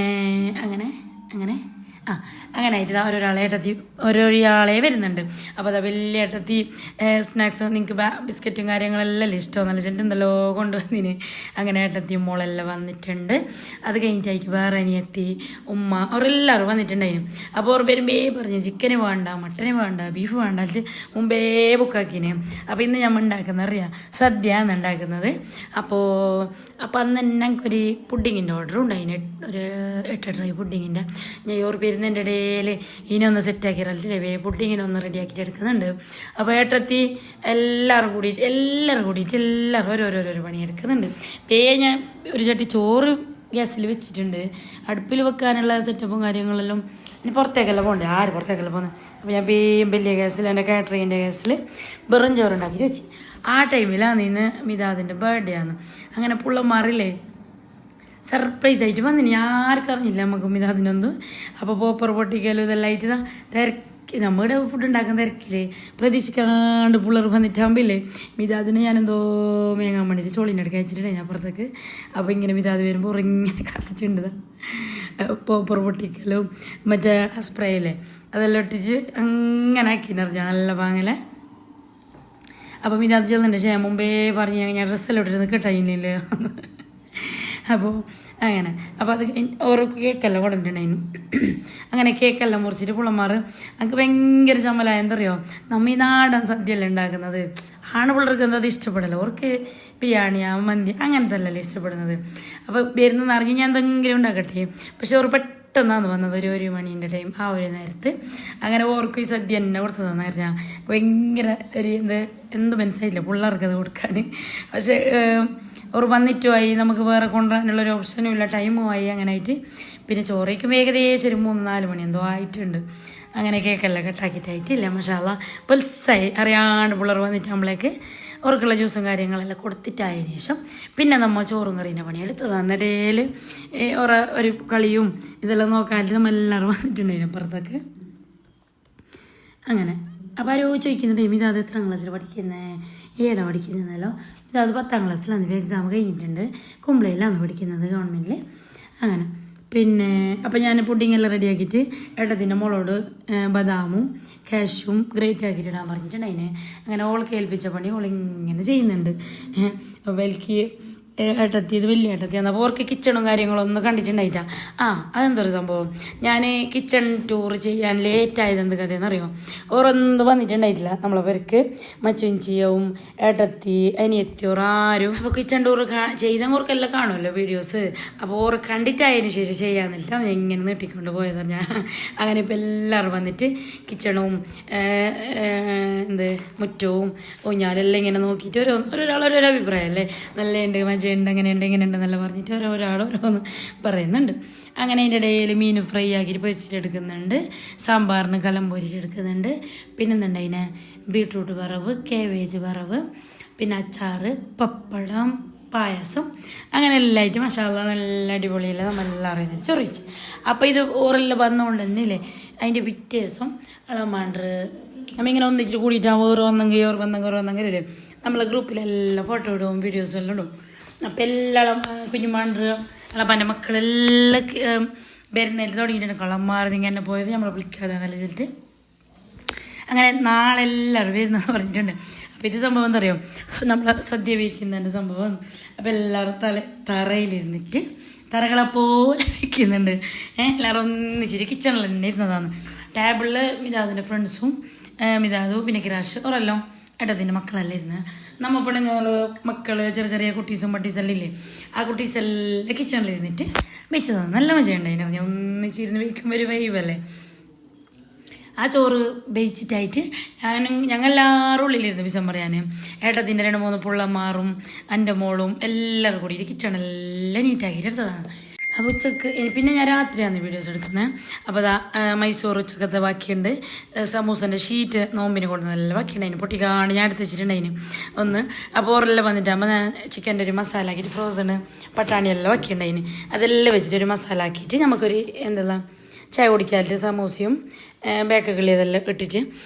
അങ്ങനെ ആയിട്ട് ഓരോരാളെ വരുന്നുണ്ട്. അപ്പോൾ അതാ വലിയ ഏട്ടത്തി സ്നാക്സ് നിങ്ങൾക്ക് ബിസ്ക്കറ്റും കാര്യങ്ങളെല്ലാം ഇഷ്ടമെന്നല്ല ചിലട്ട് എന്തെല്ലോ കൊണ്ടുവന്നിന്. അങ്ങനെ ഏട്ടത്തിയും മോളെല്ലാം വന്നിട്ടുണ്ട്. അത് കഴിഞ്ഞിട്ടായിട്ട് വേറെ അനിയത്തി ഉമ്മ അവരെല്ലാവരും വന്നിട്ടുണ്ടായിരുന്നു. അപ്പോൾ അവർ വരുമ്പേ പറഞ്ഞു ചിക്കന് വേണ്ട, മട്ടന് വേണ്ട, ബീഫ് വേണ്ട, മുമ്പേ ബുക്കാക്കിന്. അപ്പോൾ ഇന്ന് ഞാൻ ഉണ്ടാക്കുന്നത് അറിയാം, സദ്യ ആണ് ഉണ്ടാക്കുന്നത്. അപ്പോൾ അന്ന് തന്നെ ഞങ്ങൾക്കൊരു പുഡിങ്ങിൻ്റെ ഓർഡർ ഉണ്ടായിന്, ഒരു 8 ട്രൈ പുഡിങ്ങിൻ്റെ. ഞാൻ ഓർ വരുന്നതിൻ്റെ ഇടയിൽ ഇതിനൊന്ന് സെറ്റാക്കി റല്ലേ പുഡിങ്ങിനൊന്ന് റെഡിയാക്കിയിട്ട് എടുക്കുന്നുണ്ട്. അപ്പോൾ ഏട്ടത്തി എല്ലാവരും കൂടിയിട്ട് ഓരോരോ പണിയെടുക്കുന്നുണ്ട്. ഞാൻ ഒരു ചട്ടി ചോറ് ഗ്യാസിൽ വെച്ചിട്ടുണ്ട്. അടുപ്പിൽ വെക്കാനുള്ള സെറ്റപ്പും കാര്യങ്ങളെല്ലാം ഇനി പുറത്തേക്കല്ല പോകണ്ടേ, ആര് പുറത്തേക്കല്ല പോകുന്നത്. അപ്പോൾ ഞാൻ വലിയ ഗ്യാസിൽ എൻ്റെ കാറ്ററിങ്ങിൻ്റെ ഗ്യാസിൽ വെറും ചോറുണ്ടാക്കിയിട്ട് വെച്ച്. ആ ടൈമിലാണ് ഇന്ന് മിതാദിൻ്റെ ബർത്ത്ഡേ ആണ്. അങ്ങനെ പുള്ളമാറില്ലേ സർപ്രൈസ് ആയിട്ട് വന്നിന്, ആർക്കും അറിഞ്ഞില്ല നമുക്ക് മിതാദിനൊന്നും. അപ്പോൾ പോപ്പർ പൊട്ടിക്കലും ഇതെല്ലാം ആയിട്ട് തിരക്കി നമ്മുടെ ഫുഡ് ഉണ്ടാക്കുന്ന തിരക്കില്ലേ പ്രതീക്ഷിക്കാണ്ട് പിള്ളേർ വന്നിട്ടാകുമ്പില്ലേ മിതാദിന് ഞാനെന്തോ മേങ്ങാൻ വേണ്ടിയിട്ട് ചോളിൻ്റെ അടുക്ക് അയച്ചിട്ടുണ്ടായി ഞാൻ അപ്പുറത്തേക്ക്. അപ്പോൾ ഇങ്ങനെ മിതാദ് വരുമ്പോൾ ഇങ്ങനെ കത്തിട്ടുണ്ട് പോപ്പർ പൊട്ടിക്കലും മറ്റേ സ്പ്രേ അല്ലേ അതെല്ലാം ഇട്ടിട്ട് അങ്ങനെ ആക്കിന്നറിഞ്ഞാൽ നല്ല പാങ്ങലെ. അപ്പോൾ മിതാദ് ചെല്ലുന്നുണ്ട്. പക്ഷേ ഞാൻ മുമ്പേ പറഞ്ഞ് ഞാൻ ഡ്രസ്സെല്ലാം ഇട്ടിരുന്ന് കേട്ടായില്ലേ. അപ്പോൾ അങ്ങനെ അപ്പോൾ അത് ഓർക്ക് കേക്കെല്ലാം കൊണ്ടിട്ടുണ്ടായിരുന്നു. അങ്ങനെ കേക്കെല്ലാം മുറിച്ചിട്ട് പുള്ളന്മാർ എനിക്ക് ഭയങ്കര ചമ്മലായ എന്തറിയോ, നമ്മ ഈ നാടൻ സദ്യയല്ലേ ഉണ്ടാക്കുന്നത്. ആണ് പിള്ളേർക്ക് എന്താ അത് ഇഷ്ടപ്പെടല്ലോ, ഓർക്ക് ബിരിയാണി മന്തി അങ്ങനത്തെ അല്ലല്ലോ ഇഷ്ടപ്പെടുന്നത്. അപ്പോൾ വരുന്നതെന്ന് അറിഞ്ഞ് ഞാൻ എന്തെങ്കിലും ഉണ്ടാക്കട്ടെ. പക്ഷെ ഓർ പെട്ടെന്നാണ് വന്നത്, ഒരു 1 മണീൻ്റെ ടൈം. ആ ഒരു നേരത്ത് അങ്ങനെ ഓർക്ക് ഈ സദ്യ തന്നെ കൊടുത്തതെന്ന് പറഞ്ഞാൽ ഭയങ്കര ഒരു എന്ത് മനസ്സിലായില്ല പിള്ളേർക്ക് അത് കൊടുക്കാൻ. പക്ഷേ അവർ വന്നിട്ടുമായി നമുക്ക് വേറെ കൊണ്ടുവരാനുള്ളൊരു ഓപ്ഷനും ഇല്ല, ടൈമുമായി. അങ്ങനെ ആയിട്ട് പിന്നെ ചോറയ്ക്കും ഏകദേശം ഒരു 3-4 മണി എന്തോ ആയിട്ടുണ്ട്. അങ്ങനെ കേക്കെല്ലാം കട്ടാക്കിയിട്ടായിട്ടില്ല മഷാല്ല പുൽസായി അറിയാണ്ട് പിള്ളേർ വന്നിട്ട് നമ്മളേക്ക് അവർക്കുള്ള ജ്യൂസും കാര്യങ്ങളെല്ലാം കൊടുത്തിട്ടായതിനു ശേഷം പിന്നെ നമ്മൾ ചോറും കറീൻ്റെ പണിയെടുത്തത്. എന്നിടയിൽ ഒരു കളിയും ഇതെല്ലാം നോക്കാനായിട്ട് നമ്മളെല്ലാവരും വന്നിട്ടുണ്ടായിരുന്നു അപ്പുറത്തൊക്കെ. അങ്ങനെ അപ്പോൾ ആരോ ചോദിക്കുന്നുണ്ട് മിതാദ് എത്രാം ക്ലാസ്സിൽ പഠിക്കുന്നത്, 7 പഠിക്കുന്നതല്ലോ. മിതാദ് 10ാം ക്ലാസ്സിലാണ്, എക്സാം കഴിഞ്ഞിട്ടുണ്ട്. കുമ്പളയിലാണ് പഠിക്കുന്നത് ഗവൺമെൻറ്റിൽ. അങ്ങനെ പിന്നെ അപ്പോൾ ഞാൻ പുഡിങ്ങെല്ലാം റെഡിയാക്കിയിട്ട് ഏട്ടത്തിൻ്റെ മോളോട് ബദാമും കാഷ്യും ഗ്രേറ്റ് ആക്കിയിട്ട് ഇടാൻ പറഞ്ഞിട്ടുണ്ട്. അതിന് അങ്ങനെ ഓൾക്ക് ഏൽപ്പിച്ച പണി ഓളിങ്ങനെ ചെയ്യുന്നുണ്ട്. വെൽക്ക് ഏട്ടത്തി ഇത് വലിയ ഏട്ടത്തി എന്നാൽ അപ്പോൾ ഓർക്ക് കിച്ചണും കാര്യങ്ങളും ഒന്നും കണ്ടിട്ടുണ്ടായിട്ടാ. അതെന്തൊരു സംഭവം, ഞാൻ കിച്ചൺ ടൂർ ചെയ്യാൻ ലേറ്റായത് എന്ത് കഥയെന്നറിയോ, ഓറൊന്നും വന്നിട്ടുണ്ടായിട്ടില്ല നമ്മളെ പേർക്ക്. മച്ചുഞ്ചിയവും ഏട്ടത്തി അനിയത്തി ആരും. അപ്പോൾ കിച്ചൺ ടൂർ ചെയ്തവർക്കെല്ലാം കാണുമല്ലോ വീഡിയോസ്. അപ്പോൾ ഓർ കണ്ടിട്ടായതിനു ശേഷം ചെയ്യാന്നില്ല എങ്ങനെ നീട്ടിക്കൊണ്ട് പോയത് പറഞ്ഞാൽ. അങ്ങനെ ഇപ്പോൾ എല്ലാവരും വന്നിട്ട് കിച്ചണും മുറ്റവും ഊഞ്ഞാലെല്ലാം ഇങ്ങനെ നോക്കിയിട്ട് ഓരോരാളോരോ അഭിപ്രായം അല്ലേ, നല്ലുണ്ട് മജയുണ്ട് അങ്ങനെയുണ്ട് ഇങ്ങനെയുണ്ട് എന്നല്ല പറഞ്ഞിട്ട് ഓരോന്ന് പറയുന്നുണ്ട്. അങ്ങനെ അതിൻ്റെ ഇടയിൽ മീൻ ഫ്രൈ ആക്കിയിട്ട് പൊരിച്ചിട്ടെടുക്കുന്നുണ്ട്, സാമ്പാറിന് കലം പൊരിച്ചെടുക്കുന്നുണ്ട്. പിന്നെന്തുണ്ട് അതിന് ബീട്രൂട്ട് വറവ്, കാബേജ് വറവ്, പിന്നെ അച്ചാറ്, പപ്പടം, പായസം അങ്ങനെ എല്ലായിട്ടും മസാല നല്ല അടിപൊളിയല്ല നമ്മളെല്ലാവരും ഇത് ചൊറിച്ച്. അപ്പോൾ ഇത് ഓറെല്ലാം വന്നുകൊണ്ട് തന്നെ ഇല്ലേ അതിൻ്റെ പിറ്റേ ദിവസം ഇളമാണ്ടർ നമ്മളിങ്ങനെ ഒന്നിച്ചിട്ട് കൂടിയിട്ടാകുമ്പോൾ ഓർ വന്നെങ്കിൽ ഇല്ലേ നമ്മളെ ഗ്രൂപ്പിലെല്ലാം ഫോട്ടോ ഇടും വീഡിയോസും എല്ലാം ഇടും. അപ്പോൾ എല്ലാം കുഞ്ഞുമാണ്ടർ ഇളപ്പാൻ്റെ മക്കളെല്ലാം വരുന്നതിൽ തുടങ്ങിയിട്ടുണ്ട്. കളന്മാർ ഇങ്ങനെ പോയത് നമ്മളെ വിളിക്കാതെ വെച്ചിട്ട് അങ്ങനെ നാളെ എല്ലാവരും വരുന്നതെന്ന് പറഞ്ഞിട്ടുണ്ട്. അപ്പോൾ ഇത് സംഭവം എന്താ അറിയോ, നമ്മൾ സദ്യ വീരിക്കുന്നതിൻ്റെ സംഭവം. അപ്പോൾ എല്ലാവരും തറയിലിരുന്നിട്ട് തറകളെ പോലെ വയ്ക്കുന്നുണ്ട്. എല്ലാവരും ഒന്നിച്ചിട്ട് കിച്ചണിൽ തന്നെ ഇരുന്നതാണ്. ടേബിളിൽ മിതാദിൻ്റെ ഫ്രണ്ട്സും മിതാദും പിന്നെ കിരാഷ് ഓരെല്ലാം ഏട്ടത്തിൻ്റെ മക്കളെല്ലാം ഇരുന്ന് നമ്മൾ പെണ്ണുങ്ങൾ മക്കൾ ചെറിയ കുട്ടീസും പട്ടീസെല്ലാം ഇല്ലേ ആ കുട്ടീസെല്ലാം കിച്ചണിലിരുന്നിട്ട് വെച്ചതാണ്. നല്ല മജയുണ്ടായിരുന്നു പറഞ്ഞാൽ ഒന്നിച്ചിരുന്ന് വയ്ക്കുമ്പോൾ ഒരു വൈബല്ലേ. ആ ചോറ് ബേച്ചിട്ടായിട്ട് ഞങ്ങളെല്ലാവരും ഉള്ളിലിരുന്ന് വിസം പറയാൻ ഏട്ടത്തിൻ്റെ 2-3 പിള്ളമാറും എൻ്റെ മോളും എല്ലാവരും കൂടി കിച്ചണെല്ലാം നീറ്റാക്കിയിട്ട് എടുത്തതാണ്. അപ്പോൾ ഉച്ചക്ക് പിന്നെ ഞാൻ രാത്രിയാണ് വീഡിയോസ് എടുക്കുന്നത്. അപ്പോൾ അതാ മൈസൂർ ഉച്ചക്കത്തെ ബാക്കിയുണ്ട്. സമൂസൻ്റെ ഷീറ്റ് നോമ്പിന് കൊടുക്കുന്നതെല്ലാം ബാക്കിയുണ്ട്. അതിന് പൊട്ടിക്കാണ് ഞാൻ എടുത്ത് വെച്ചിട്ടുണ്ടായിന് ഒന്ന്. അപ്പോൾ ഓറെല്ലാം വന്നിട്ടാകുമ്പോൾ ഞാൻ ചിക്കൻ്റെ ഒരു മസാല ആക്കിയിട്ട് ഫ്രോസൺ പട്ടാണിയെല്ലാം ബാക്കിയുണ്ടായിന്. അതെല്ലാം വെച്ചിട്ട് ഒരു മസാല ആക്കിയിട്ട് നമുക്കൊരു എന്താ ചായ കുടിക്കാനായിട്ട് സമൂസയും ബേക്കറി അതെല്ലാം ഇട്ടിട്ട്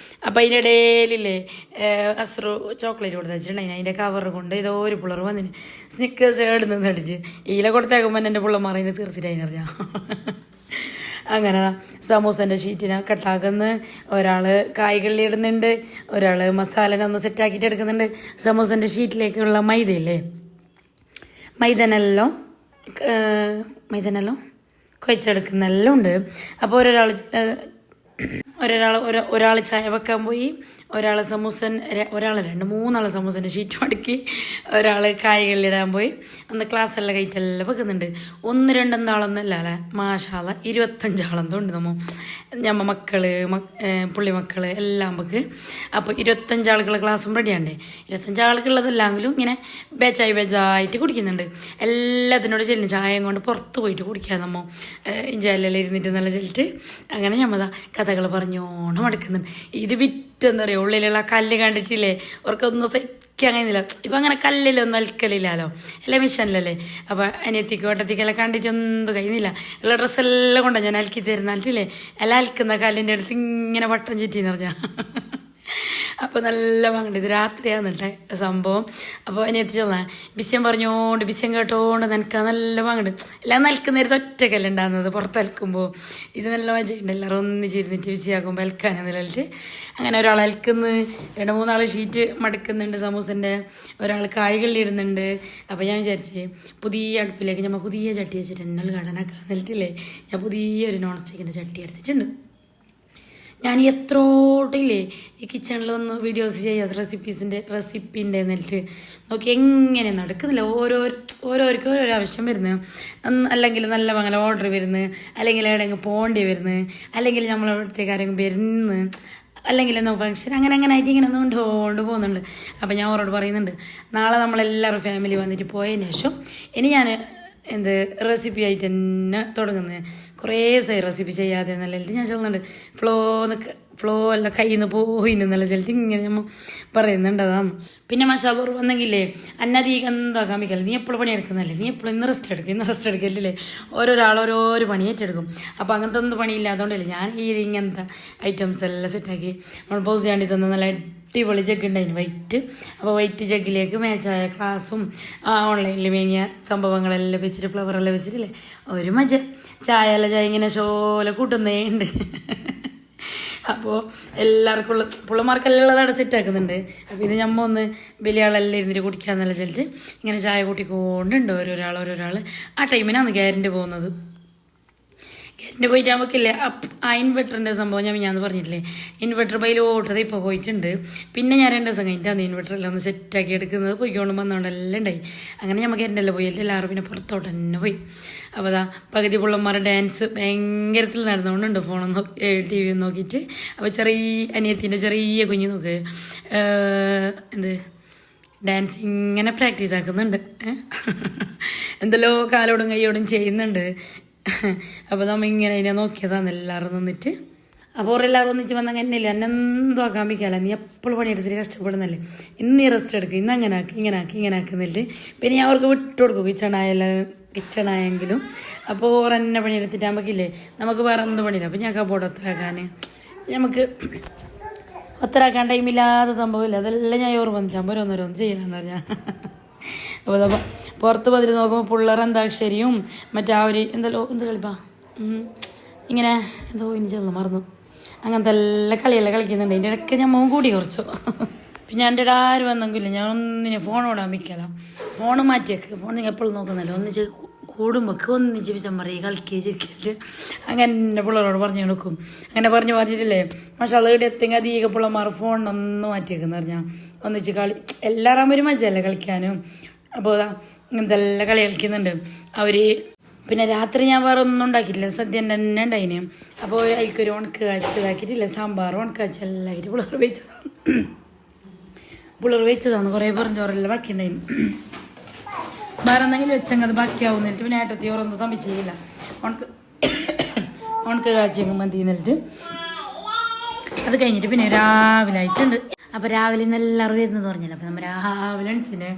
അപ്പോൾ അതിൻ്റെ ഇടയിലില്ലേ അസ്രു ചോക്ലേറ്റ് കൊടുത്ത് വെച്ചിട്ടുണ്ടായിന്. അതിൻ്റെ കവർ കൊണ്ട് ഇതോ ഒരു പിള്ളർ വന്നിന് സ്നിക്കേഴ്സ് എടുന്ന് അടിച്ച് ഈല കൊടുത്തേക്കുമ്പോൾ എൻ്റെ പിള്ളമാർ അതിനെ തീർത്തിട്ടതിനറിയാം. അങ്ങനെ സമൂസൻ്റെ ഷീറ്റിനെ കട്ടാക്കുന്ന ഒരാൾ കായ്കള്ളി ഇടുന്നുണ്ട്, ഒരാൾ മസാലനെ ഒന്ന് സെറ്റാക്കിയിട്ട് എടുക്കുന്നുണ്ട്. സമൂസൻ്റെ ഷീറ്റിലേക്കുള്ള മൈദയില്ലേ മൈദനെല്ലാം കുഴച്ചെടുക്കുന്നെല്ലാം ഉണ്ട്. അപ്പോൾ ഒരാൾ ചായ വെക്കാൻ പോയി, ഒരാൾ സമൂസൻ 2-3 സമൂസൻ്റെ ഷീറ്റ് മടക്കി, ഒരാൾ കായ്കളിടാൻ പോയി. അന്ന് ക്ലാസ്സെല്ലാം കയറ്റെല്ലാം വെക്കുന്നുണ്ട്. 1-2 ആളൊന്നല്ല അല്ലേ മാഷാള്ള 25 ആളെന്തോ ഉണ്ട് ഞമ്മ മക്കള് പുള്ളിമക്കൾ എല്ലാം നമുക്ക്. അപ്പോൾ 25 ആളുകളുടെ ക്ലാസ്സും റെഡിയാണ്ടേ. 25 ആളുകളുള്ളതെല്ലാമെങ്കിലും ഇങ്ങനെ ബേച്ചായിട്ട് കുടിക്കുന്നുണ്ട്. എല്ലാത്തിനോട് ചെല്ലും ചായയും കൊണ്ട് പുറത്ത് പോയിട്ട് കുടിക്കാൻ നമ്മ ഇഞ്ചാലെല്ലാം ഇരുന്നിട്ട് നല്ല ചെല്ലിട്ട് അങ്ങനെ ഞമ്മതാ കഥകൾ പറഞ്ഞോണം മടക്കുന്നുണ്ട്. ഇത് എന്താ പറയുക ഉള്ളിലുള്ള കല്ല് കണ്ടിട്ടില്ലേ അവർക്കൊന്നും സഹിക്കാൻ കഴിയുന്നില്ല. ഇപ്പം അങ്ങനെ കല്ലിലൊന്നും അൽക്കലില്ലല്ലോ, എല്ലാം മിഷനിലല്ലേ. അപ്പോൾ അനിയത്തിക്ക് വട്ടത്തിക്കെല്ലാം കണ്ടിട്ട് ഒന്നും കഴിയുന്നില്ല. ഉള്ള ഡ്രസ്സെല്ലാം കൊണ്ടാണ് ഞാൻ അലക്കി തരുന്നില്ലേ എല്ലാം അലക്കുന്ന കല്ലിൻ്റെ അടുത്ത് ഇങ്ങനെ വട്ടം ചുറ്റിന്ന് പറഞ്ഞാൽ. അപ്പോൾ നല്ല വാങ്ങണ്ട. ഇത് രാത്രിയാണ് കേട്ടെ സംഭവം. അപ്പോൾ അനിയത്തി ചെന്നാൽ ബിസ്യം പറഞ്ഞോണ്ട് ബിസ്യം കേട്ടോണ്ട് നനക്കാൻ നല്ല വാങ്ങുന്നുണ്ട്. എല്ലാം നൽക്കുന്നേരത്ത് ഒറ്റക്കല്ല ഉണ്ടാകുന്നത് പുറത്തലക്കുമ്പോൾ. ഇത് നല്ല മജയുണ്ട്. എല്ലാവരും ഒന്നിച്ചിരുന്നിട്ട് ബിസിയാക്കുമ്പോൾ അലക്കാനാണ് നിലവിലിട്ട്. അങ്ങനെ ഒരാൾ അലക്കുന്നു, 2-3 ആൾ ഷീറ്റ് മടക്കുന്നുണ്ട് സമൂസൻ്റെ, ഒരാൾ കായ്കളിൽ ഇടുന്നുണ്ട്. അപ്പോൾ ഞാൻ വിചാരിച്ചേ പുതിയ അടുപ്പിലേക്ക് നമ്മൾ പുതിയ ചട്ടി വെച്ചിട്ട് എന്നെ കടനാക്കാൻ നിലത്തില്ലേ ഞാൻ പുതിയൊരു നോൺ സ്റ്റിക്കിൻ്റെ ചട്ടി എടുത്തിട്ടുണ്ട്. ഞാൻ എത്രോട്ടില്ലേ ഈ കിച്ചണിലൊന്ന് വീഡിയോസ് ചെയ്യാം റെസിപ്പിൻ്റെ എന്നിട്ട് നോക്കി എങ്ങനെ നടക്കുന്നില്ല. ഓരോരുക്കും ഓരോ ആവശ്യം വരുന്നത്, അല്ലെങ്കിൽ നല്ല വാങ്ങല ഓർഡർ വരുന്നത്, അല്ലെങ്കിൽ എവിടെയെങ്കിലും പോകേണ്ടി വരുന്നത്, അല്ലെങ്കിൽ നമ്മളവിടുത്തേക്ക് ആരെങ്കിലും വരുന്നത്, അല്ലെങ്കിൽ എന്നോ ഫംഗ്ഷൻ അങ്ങനെ ആയിട്ട് ഇങ്ങനെ കൊണ്ടുകൊണ്ട് പോകുന്നുണ്ട്. അപ്പോൾ ഞാൻ അവരോട് പറയുന്നുണ്ട് നാളെ നമ്മളെല്ലാവരും ഫാമിലി വന്നിട്ട് പോയതിന് ശേഷം ഇനി ഞാൻ റെസിപ്പി ആയിട്ട് തന്നെ തുടങ്ങുന്നത്. കുറേ റെസിപ്പി ചെയ്യാതെ നല്ല ഞാൻ ചെല്ലുന്നുണ്ട്. ഫ്ലോ എല്ലാം കയ്യിൽ നിന്ന് പോയിന്ന് നല്ല ചിലത്ത് ഇങ്ങനെ നമ്മൾ പറയുന്നുണ്ട്. അതാണ് പിന്നെ മസാലൂർ വന്നെങ്കിലേ അന്നധികം എന്താക്കാൻ വയ്ക്കല്ലേ, നീ എപ്പോഴും പണി എടുക്കുന്നല്ലേ, നീ എപ്പോഴും ഇന്ന് റെസ്റ്റ് എടുക്കല്ലേ. ഓരോരോ പണി ഏറ്റെടുക്കും. അപ്പോൾ അങ്ങനത്തെ ഒന്നും പണിയില്ലാത്തതുകൊണ്ടല്ലേ ഞാൻ ഇങ്ങനത്തെ ഐറ്റംസ് എല്ലാം സെറ്റാക്കി നമ്മൾ പോസ് ചെയ്യാണ്ടി തന്ന നല്ല അടിപൊളി ജഗ് ഉണ്ടായിരുന്നു വൈറ്റ്. അപ്പോൾ വൈറ്റ് ജഗ്ഗിലേക്ക് മാച്ചായ ഗ്ലാസും ഓൺലൈനിൽ വാങ്ങിയ സംഭവങ്ങളെല്ലാം വെച്ചിട്ട് ഫ്ലവറെല്ലാം വെച്ചിട്ടില്ലേ ഒരു മജ. ചായ ഇങ്ങനെ ഷോല കൂട്ടുന്നേ ഉണ്ട്. അപ്പോൾ എല്ലാവർക്കും പിള്ളമാർക്കെല്ലാം ഉള്ളതാണ് സെറ്റാക്കുന്നുണ്ട്. അപ്പോൾ ഇത് നമ്മൾ ഒന്ന് വലിയ ആളെല്ലാം ഇരുന്നിട്ട് കുടിക്കാമെന്നല്ല ചെല്ലിട്ട് ഇങ്ങനെ ചായ കൂട്ടിക്കൊണ്ടുണ്ട് ഓരോരാൾ. ആ ടൈമിനാണ് ഗ്യാരൻ്റ് പോകുന്നത്. ഗ്യാരൻ്റ് പോയിട്ട് നമുക്കില്ലേ ആ ഇൻവെർട്ടറിൻ്റെ സംഭവം ഞാൻ പറഞ്ഞിട്ടില്ലേ, ഇൻവെർട്ടർ ബൈലോട്ടത് ഇപ്പോൾ പോയിട്ടുണ്ട്. പിന്നെ ഞാൻ 2 ദിവസം കഴിഞ്ഞിട്ടാണ് ഇൻവെർട്ടറെല്ലാം ഒന്ന് സെറ്റാക്കി എടുക്കുന്നത്. പോയിക്കൊണ്ട് വന്നുകൊണ്ടെല്ലാം ഉണ്ടായി. അങ്ങനെ നമുക്ക് ഗ്യാരൻ്റെല്ലാം പോയി എല്ലാവരും പിന്നെ പുറത്തോട്ട് തന്നെ പോയി. അപ്പോൾ അതാ പകുതി പിള്ളമാരുടെ ഡാൻസ് ഭയങ്കരത്തിൽ നടന്നുകൊണ്ടുണ്ട് ഫോണൊന്ന് TV നോക്കിയിട്ട്. അപ്പോൾ അനിയത്തിൻ്റെ ചെറിയ കുഞ്ഞ് നോക്ക് ഡാൻസ് ഇങ്ങനെ പ്രാക്ടീസ് ആക്കുന്നുണ്ട്. എന്തെല്ലോ കാലോടും കൈയോടും ചെയ്യുന്നുണ്ട്. അപ്പോൾ നമ്മ ഇങ്ങനെ അതിനെ നോക്കിയതാണ് എല്ലാവരും നിന്നിട്ട്. അപ്പോൾ എല്ലാവരും ഒന്നിച്ച് വന്നാൽ അങ്ങനെയല്ലേ എന്നെ എന്തോ ആക്കാൻ വയ്ക്കാമല്ല നീ എപ്പോഴും പണിയെടുത്തിട്ട് കഷ്ടപ്പെടുന്നല്ലേ ഇന്ന് നീ റെസ്റ്റ് എടുക്കും ഇന്ന് അങ്ങനെ ആക്കി ഇങ്ങനെ ആക്കുന്നില്ല പിന്നെ ഞാൻ അവർക്ക് വിട്ടു കൊടുക്കും കിച്ചണായെങ്കിലും അപ്പോൾ ഓരെന്നെ പണിയെടുത്തിട്ട് നമുക്കില്ലേ നമുക്ക് വേറെ എന്ത് പണിയില്ല അപ്പോൾ ഞാൻ കബോർഡ് ഒത്തരാക്കാൻ നമുക്ക് ഒത്തരാക്കാൻ ടൈമില്ലാത്ത സംഭവമില്ല അതെല്ലാം ഞാൻ ഓർമ്മ വന്നിട്ടാകുമ്പോൾ ഓരോന്നോരോന്ന് ചെയ്യില്ലെന്ന് പറഞ്ഞാൽ അപ്പോൾ അതപ്പോൾ പുറത്ത് പതിര് നോക്കുമ്പോൾ പിള്ളേർ എന്താക്ഷരിയും മറ്റേ ആ ഒരു എന്ത് കളിപ്പാ ഇങ്ങനെ എന്തോ ഇനി ചെന്ന് മറന്നു അങ്ങനത്തെ എല്ലാ കളിയെല്ലാം കളിക്കുന്നുണ്ട് അതിൻ്റെ ഇടയ്ക്ക് ഞാൻ മോൻ കൂടി കുറച്ചു പിന്നെ എൻ്റെ ഇടയിൽ ആരും വന്നെങ്കില്ല ഞാൻ ഒന്നിനെ ഫോൺ ഓടാൻ വയ്ക്കല ഫോൺ മാറ്റിയേക്ക് ഫോൺ നിങ്ങൾ എപ്പോഴും നോക്കുന്നല്ലോ ഒന്നിച്ച് കൂടുമ്പോൾ ഒന്നിച്ച് വിശമ്പറയും കളിക്കുക ചിരിക്കല് അങ്ങനെ പിള്ളേരോട് പറഞ്ഞു കൊടുക്കും അങ്ങനെ പറഞ്ഞിട്ടില്ലേ പക്ഷെ അത് ഇവിടെ എത്തെങ്കിൽ അധികം പിള്ളമാർ ഫോണിനൊന്ന് മാറ്റിയേക്കെന്ന് പറഞ്ഞാൽ ഒന്നിച്ച് കളി എല്ലാവരും ഒരു മജയല്ലേ കളിക്കാനും അപ്പോൾ ഇങ്ങനത്തെ എല്ലാ കളി കളിക്കുന്നുണ്ട് അവർ പിന്നെ രാത്രി ഞാൻ വേറെ ഒന്നും ഉണ്ടാക്കിയിട്ടില്ല സദ്യ തന്നെ ഉണ്ടായിന് അപ്പോൾ അതിൽക്കൊരു ഉണക്ക് കാച്ചതാക്കിയിട്ടില്ല സാമ്പാർ ഉണക്ക് കാച്ച എല്ലാം ആക്കിയിട്ട് പിള്ളേർ വെച്ചതാണ് കുറേ ചോറെല്ലാം ബാക്കി ഉണ്ടായിന് വേറെ എന്തെങ്കിലും വെച്ചെങ്കിൽ അത് ബാക്കിയാവുന്നിട്ട് പിന്നെ ഏട്ടത്തി ഓരോന്നും തമ്പി ചെയ്യില്ല ഉണക്ക് കാച്ചെങ്കിൽ മതി എന്നിട്ട് അത് കഴിഞ്ഞിട്ട് പിന്നെ രാവിലെ ആയിട്ടുണ്ട് അപ്പോൾ രാവിലെ ഇന്ന് എല്ലാവരും വരുന്നത് പറഞ്ഞില്ല അപ്പോൾ നമ്മൾ രാവിലെ എണിച്ചിന്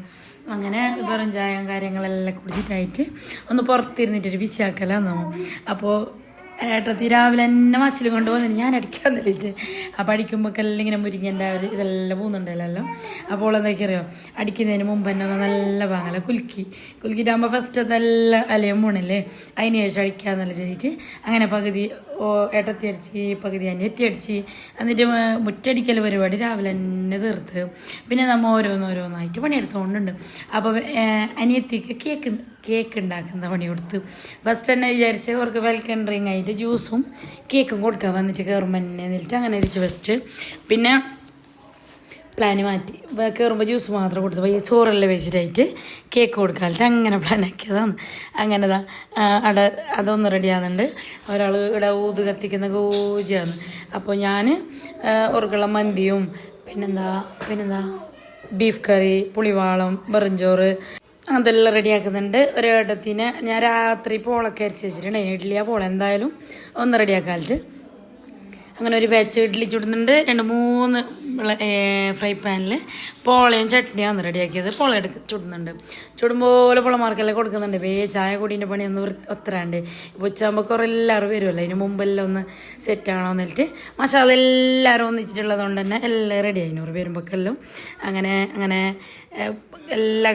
അങ്ങനെ വെറും ചായയും കാര്യങ്ങളെല്ലാം കുടിച്ചിട്ടായിട്ട് ഒന്ന് പുറത്തിരുന്നിട്ടൊരു ബിസിയാക്കലാന്ന് അപ്പോൾ ഏട്ടത്തി രാവിലെ എന്നെ മച്ചിൽ കൊണ്ടുപോകുന്നില്ല ഞാൻ അടിക്കാൻ തല്ലിട്ട് അപ്പോൾ അടിക്കുമ്പോഴെല്ലാം ഇങ്ങനെ മുരിങ്ങൻ്റെ ഇതെല്ലാം പോകുന്നുണ്ടല്ലോ അപ്പോൾ എന്തൊക്കെ അറിയോ അടിക്കുന്നതിന് മുമ്പ് തന്നെ നല്ല പാങ്ങല കുലുക്കിയിട്ടാകുമ്പോൾ ഫസ്റ്റ് അതെല്ലാം അലയും പോണില്ലേ അതിന് ശേഷം അടിക്കാന്നല്ല ചെയ്തിട്ട് അങ്ങനെ പകുതി ഏട്ടത്തി അടിച്ച് പകുതി അനിയത്തി അടിച്ച് എന്നിട്ട് മുറ്റടിക്കൽ പരിപാടി രാവിലെ തന്നെ തീർത്ത് പിന്നെ നമ്മൾ ഓരോന്നായിട്ട് പണിയെടുത്തുകൊണ്ടുണ്ട് അപ്പോൾ അനിയത്തിക്ക് കേക്ക് ഉണ്ടാക്കുന്ന പണി കൊടുത്ത് ഫസ്റ്റ് തന്നെ വിചാരിച്ച് അവർക്ക് വെൽക്കം ഡ്രിങ്ക് ആയിട്ട് ജ്യൂസും കേക്കും കൊടുക്കാൻ വന്നിട്ട് കയറുമ്പോൾ തന്നെ എന്നിട്ട് അങ്ങനെ ഇരിച്ച് ഫസ്റ്റ് പിന്നെ പ്ലാന് മാറ്റി കയറുമ്പോൾ ജ്യൂസ് മാത്രം കൊടുത്ത് ചോറെല്ലാം വെച്ചിട്ടായിട്ട് കേക്ക് കൊടുക്കാനായിട്ട് അങ്ങനെ പ്ലാനാക്കിയതാണ് അങ്ങനെതാ അവിടെ അതൊന്ന് റെഡിയാകുന്നുണ്ട് ഒരാൾ ഇവിടെ ഊത് കത്തിക്കുന്ന ഗോജിയാണ് അപ്പോൾ ഞാൻ ഓർക്കുള്ള മന്തിയും പിന്നെന്താ ബീഫ് കറി പുളിവാളം വെറുംചോറ് അതെല്ലാം റെഡിയാക്കുന്നുണ്ട് ഒരിടത്തിന് ഞാൻ രാത്രി പോളൊക്കെ അരച്ച് വെച്ചിട്ടുണ്ട് അതിന് ഇഡ്ഡലിയാ പോള എന്തായാലും ഒന്ന് റെഡിയാക്കാനായിട്ട് അങ്ങനെ ഒരു ബാച്ച് ഇഡ്ഡലി ചുടുന്നുണ്ട് 2-3 ഫ്രൈ പാനിൽ പോളയും ചട്നിയാണ് റെഡിയാക്കിയത് പോള ചുടുന്നുണ്ട് ചുടുമ്പോലെ പൊളമാർക്കെല്ലാം കൊടുക്കുന്നുണ്ട് ചായ കൂടീൻ്റെ പണിയൊന്ന് ഒത്തരാണ്ട് ഇപ്പോൾ ഉച്ചയാകുമ്പോൾ കുറേ എല്ലാവരും വരുമല്ലോ അതിന് മുമ്പെല്ലാം ഒന്ന് സെറ്റാകണം എന്നിട്ട് മസാല എല്ലാവരും ഒന്നിച്ചിട്ടുള്ളത് കൊണ്ട് തന്നെ എല്ലാം റെഡി ആയിനൂറ് വരുമ്പോഴെല്ലാം അങ്ങനെ എല്ലാ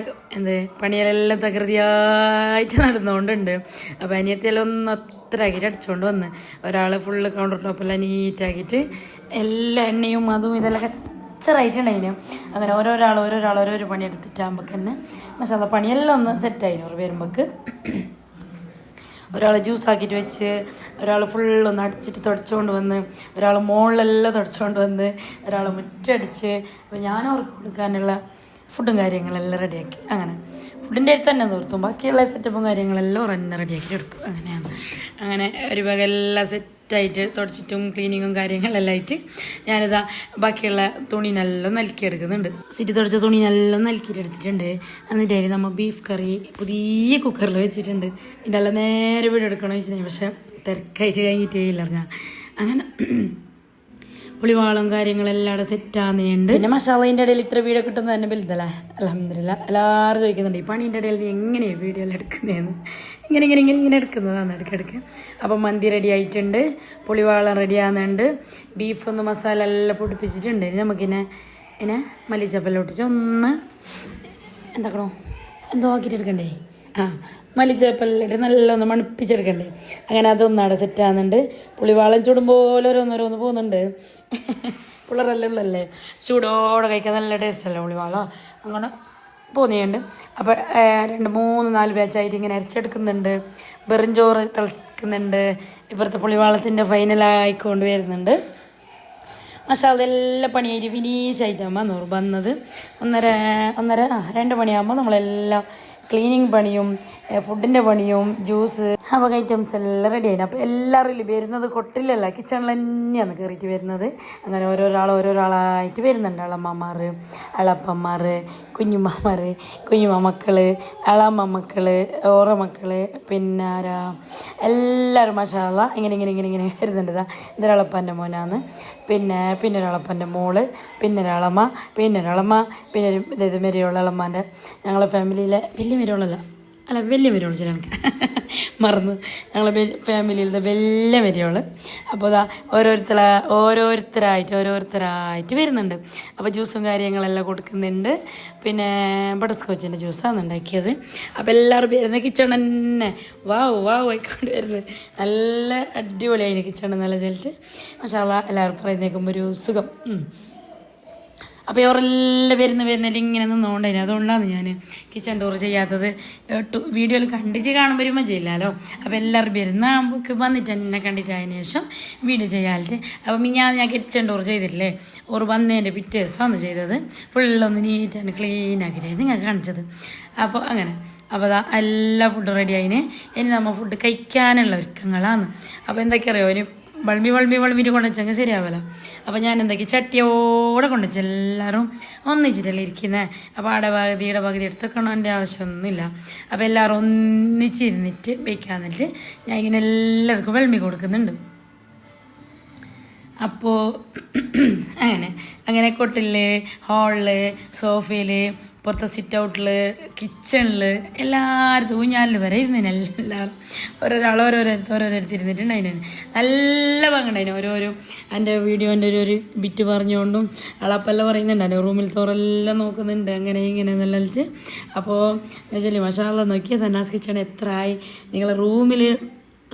പണിയെല്ലാം തകൃതിയായിട്ട് നടന്നുകൊണ്ടുണ്ട് അപ്പോൾ അനിയത്തിയെല്ലാം ഒന്ന് ഒത്തരാക്കിയിട്ട് അടിച്ചുകൊണ്ട് വന്ന് ഒരാൾ ഫുള്ള് കൗണ്ടർ ടോപ്പെല്ലാം നീറ്റാക്കിയിട്ട് എല്ലാ എണ്ണയും അതും ഇതെല്ലാം കച്ചറായിട്ടുണ്ടായിന് അങ്ങനെ ഓരോരോ പണി എടുത്തിട്ടാകുമ്പോൾ തന്നെ പക്ഷേ അത് പണിയെല്ലാം ഒന്ന് സെറ്റായിന് വരുമ്പോൾക്ക് ഒരാൾ ജ്യൂസാക്കിയിട്ട് വെച്ച് ഒരാൾ ഫുള്ളൊന്ന് അടിച്ചിട്ട് തുടച്ചുകൊണ്ട് വന്ന് ഒരാൾ മുകളിലെല്ലാം തുടച്ചുകൊണ്ട് വന്ന് ഒരാൾ മുറ്റടിച്ച് അപ്പോൾ ഞാൻ അവർക്ക് കൊടുക്കാനുള്ള ഫുഡും കാര്യങ്ങളെല്ലാം റെഡിയാക്കി അങ്ങനെ ഫുഡിൻ്റെ അടുത്ത് തന്നെ നിർത്തും ബാക്കിയുള്ള സെറ്റപ്പും കാര്യങ്ങളെല്ലാം തന്നെ റെഡിയാക്കിയിട്ട് എടുക്കും അങ്ങനെ ഒരു വക എല്ലാം സെറ്റായിട്ട് തുടച്ചിട്ടും ക്ലീനിങ്ങും കാര്യങ്ങളെല്ലാം ആയിട്ട് ഞാനിതാ ബാക്കിയുള്ള തുണിനെല്ലാം നൽകിയെടുക്കുന്നുണ്ട് സിറ്റി തുടച്ച തുണിനെല്ലാം നൽകിയിട്ടെടുത്തിട്ടുണ്ട് എന്നിട്ട് നമ്മൾ ബീഫ് കറി പുതിയ കുക്കറിൽ വെച്ചിട്ടുണ്ട് ഇതിൻ്റെ എല്ലാം നേരെ വീട് എടുക്കണമെന്ന് വെച്ചിട്ടുണ്ടെങ്കിൽ പക്ഷേ തിരക്കായിട്ട് കഴിഞ്ഞിട്ടേ ഇല്ല ഞാൻ അങ്ങനെ പുളിവാളും കാര്യങ്ങളെല്ലാം അവിടെ സെറ്റാകുന്നുണ്ട് പിന്നെ മസാലയുടെ ഇടയിൽ ഇത്ര വീഡിയോ കിട്ടുന്നത് തന്നെ വലുതല്ലേ അൽഹംദുലില്ലാ എല്ലാവരും ചോദിക്കുന്നുണ്ട് ഈ പണീൻ്റെ ഇടയിൽ നീ എങ്ങനെയാണ് വീഡിയോ എല്ലാം എടുക്കുന്നതെന്ന് ഇങ്ങനെ എടുക്കുന്നതാണ് ഇടയ്ക്കിടയ്ക്ക് അപ്പം മന്തി റെഡി ആയിട്ടുണ്ട് പുളിവാളം റെഡി ആകുന്നുണ്ട് ബീഫ് ഒന്ന് മസാല എല്ലാം പൊടിപ്പിച്ചിട്ടുണ്ട് ഇനി നമുക്കിന്നെ മല്ലിച്ചപ്പല്ലോട്ടിട്ട് ഒന്ന് എന്താക്കണോ എന്തോ ആക്കിയിട്ട് എടുക്കണ്ടേ മല്ലിച്ചപ്പല്ലിട്ട് നല്ലൊന്ന് മണിപ്പിച്ചെടുക്കണ്ടേ അങ്ങനെ അതൊന്നും അവിടെ സെറ്റാകുന്നുണ്ട് പുളിവാളം ചൂടുമ്പോൾ ഓരോന്നോരോന്ന് പോകുന്നുണ്ട് പിള്ളേരെല്ലാം ഉള്ളല്ലേ ചൂടോടെ കഴിക്കാൻ നല്ല ടേസ്റ്റല്ലേ പുളിവാളം അങ്ങനെ പോകുന്നുണ്ട് അപ്പോൾ 2-3-4 ബാച്ചായിട്ട് ഇങ്ങനെ അരച്ചെടുക്കുന്നുണ്ട് വെറും ചോറ് തിളക്കുന്നുണ്ട് ഇപ്പുറത്തെ പുളിവാളത്തിൻ്റെ ഫൈനലായിക്കൊണ്ട് വരുന്നുണ്ട് പക്ഷേ അതെല്ലാം പണിയായിട്ട് ഫിനിഷായിട്ടാകുമ്പോൾ വന്നത് 1:30 2 മണിയാകുമ്പോൾ നമ്മളെല്ലാം ക്ലീനിങ് പണിയും ഫുഡിൻ്റെ പണിയും ജ്യൂസ് വക ഐറ്റംസ് എല്ലാം റെഡി ആയിരുന്നു. അപ്പോൾ എല്ലാവരും വരുന്നത് കൊട്ടിലല്ല, കിച്ചണിൽ തന്നെയാണ് കയറിയിട്ട് വരുന്നത്. അങ്ങനെ ഓരോരാളായിട്ട് വരുന്നുണ്ട്. അളമ്മമാർ, അളപ്പന്മാർ, കുഞ്ഞുമക്കൾ, അളമ്മ മക്കൾ, ഓറ മക്കൾ, പിന്നെ ആരാ എല്ലാവരും മാഷാ അല്ലാ ഇങ്ങനെ വരുന്നുണ്ട്. ഇതൊരളപ്പൻ്റെ മോനാണ്, പിന്നെ ഒരളപ്പൻ്റെ മോള്, പിന്നെ ഒരളമ്മ, പിന്നെ ഒരു മെരിയോള അളമ്മാൻ്റെ ഞങ്ങളെ ഫാമിലിയിലെ വലിയ മെരിയോളല്ല വലിയ മെരിയോള് ചില എനിക്ക് മറന്നു, ഞങ്ങളെ ഫാമിലിയിലത്തെ വലിയ മെരിയോള്. അപ്പോൾ അതാ ഓരോരുത്തരായിട്ട് വരുന്നുണ്ട്. അപ്പോൾ ജ്യൂസും കാര്യങ്ങളെല്ലാം കൊടുക്കുന്നുണ്ട്. പിന്നെ ബട്ടർസ്കോച്ചിൻ്റെ ജ്യൂസാണ് ഉണ്ടാക്കിയത്. അപ്പോൾ എല്ലാവരും വരുന്ന കിച്ചൺ തന്നെ വാവ് ആയിക്കൊണ്ട് വരുന്നത്. നല്ല അടിപൊളിയായിരുന്നു കിച്ചൺ, നല്ല ചെല്ലിട്ട് മാഷാ അല്ലാ. എല്ലാവരും പറയുന്നേക്കുമ്പോൾ ഒരു സുഖം. അപ്പോൾ ഇവരെല്ലാം വരുന്നില്ല ഇങ്ങനെ നിന്നുകൊണ്ടായിരുന്നു. അതുകൊണ്ടാണ് ഞാൻ കിച്ചൺ ടൂർ ചെയ്യാത്തത്. വീഡിയോയിൽ കണ്ടിട്ട് കാണുമ്പോൾ ഒരു മജയില്ലല്ലോ. അപ്പോൾ എല്ലാവരും വരുന്ന വന്നിട്ട് എന്നെ കണ്ടിട്ട് അതിന് ശേഷം വീഡിയോ ചെയ്യാനായിട്ട്. അപ്പം ഞാൻ കിച്ചൺ ടൂർ ചെയ്തിട്ടില്ലേ, ഓർ വന്നതിൻ്റെ പിറ്റേ ദിവസമാണ് ചെയ്തത്. ഫുള്ളൊന്ന് നീറ്റ് ആൻഡ് ക്ലീൻ ആക്കിയിട്ടാണ് നിങ്ങൾക്ക് കാണിച്ചത്. അപ്പോൾ അങ്ങനെ അപ്പോൾ എല്ലാ ഫുഡും റെഡി ആയിന്. ഇനി നമ്മൾ ഫുഡ് കഴിക്കാനുള്ള ഒരുക്കങ്ങളാണ്. അപ്പോൾ എന്തൊക്കെയറിയോ, ഇനി വളമ്പിട്ട് കൊണ്ടുവച്ചെങ്കിൽ ശരിയാവല്ലോ. അപ്പോൾ ഞാൻ എന്തൊക്കെ ചട്ടിയോടെ കൊണ്ടുവച്ചു, എല്ലാവരും ഒന്നിച്ചിട്ടല്ലേ ഇരിക്കുന്നത്. അപ്പോൾ ഈടെ പകുതി എടുത്തൊക്കെ ആവശ്യമൊന്നുമില്ല. അപ്പോൾ എല്ലാവരും ഒന്നിച്ചിരുന്നിട്ട് വയ്ക്കാന്നിട്ട് ഞാൻ ഇങ്ങനെ എല്ലാവർക്കും വിളമ്പി കൊടുക്കുന്നുണ്ട്. അപ്പോൾ അങ്ങനെ കൊട്ടിൽ, ഹാളിൽ, സോഫയിൽ, പുറത്തെ സിറ്റ് ഔട്ടിൽ, കിച്ചണിൽ, എല്ലാവരും ഊഞ്ഞാലിൽ വരെ ഇരുന്നതിന് എല്ലാവരും ഓരോരുത്തർ ഇരുന്നിട്ടുണ്ടായിരുന്നു. നല്ല പങ്കുണ്ടായിരുന്നു. ഓരോരോ എൻ്റെ വീഡിയോൻ്റെ ഒരു ബിറ്റ് പറഞ്ഞുകൊണ്ടും അളപ്പെല്ലാം പറയുന്നുണ്ട്. എൻ്റെ റൂമിൽ തോറെല്ലാം നോക്കുന്നുണ്ട്, അങ്ങനെ ഇങ്ങനെ എന്നെല്ലാം. അപ്പോൾ ശരി മാഷാ അല്ലാ, നോക്കിയാൽ സന്നാസ് കിച്ചൺ എത്ര ആയി. നിങ്ങളെ റൂമിൽ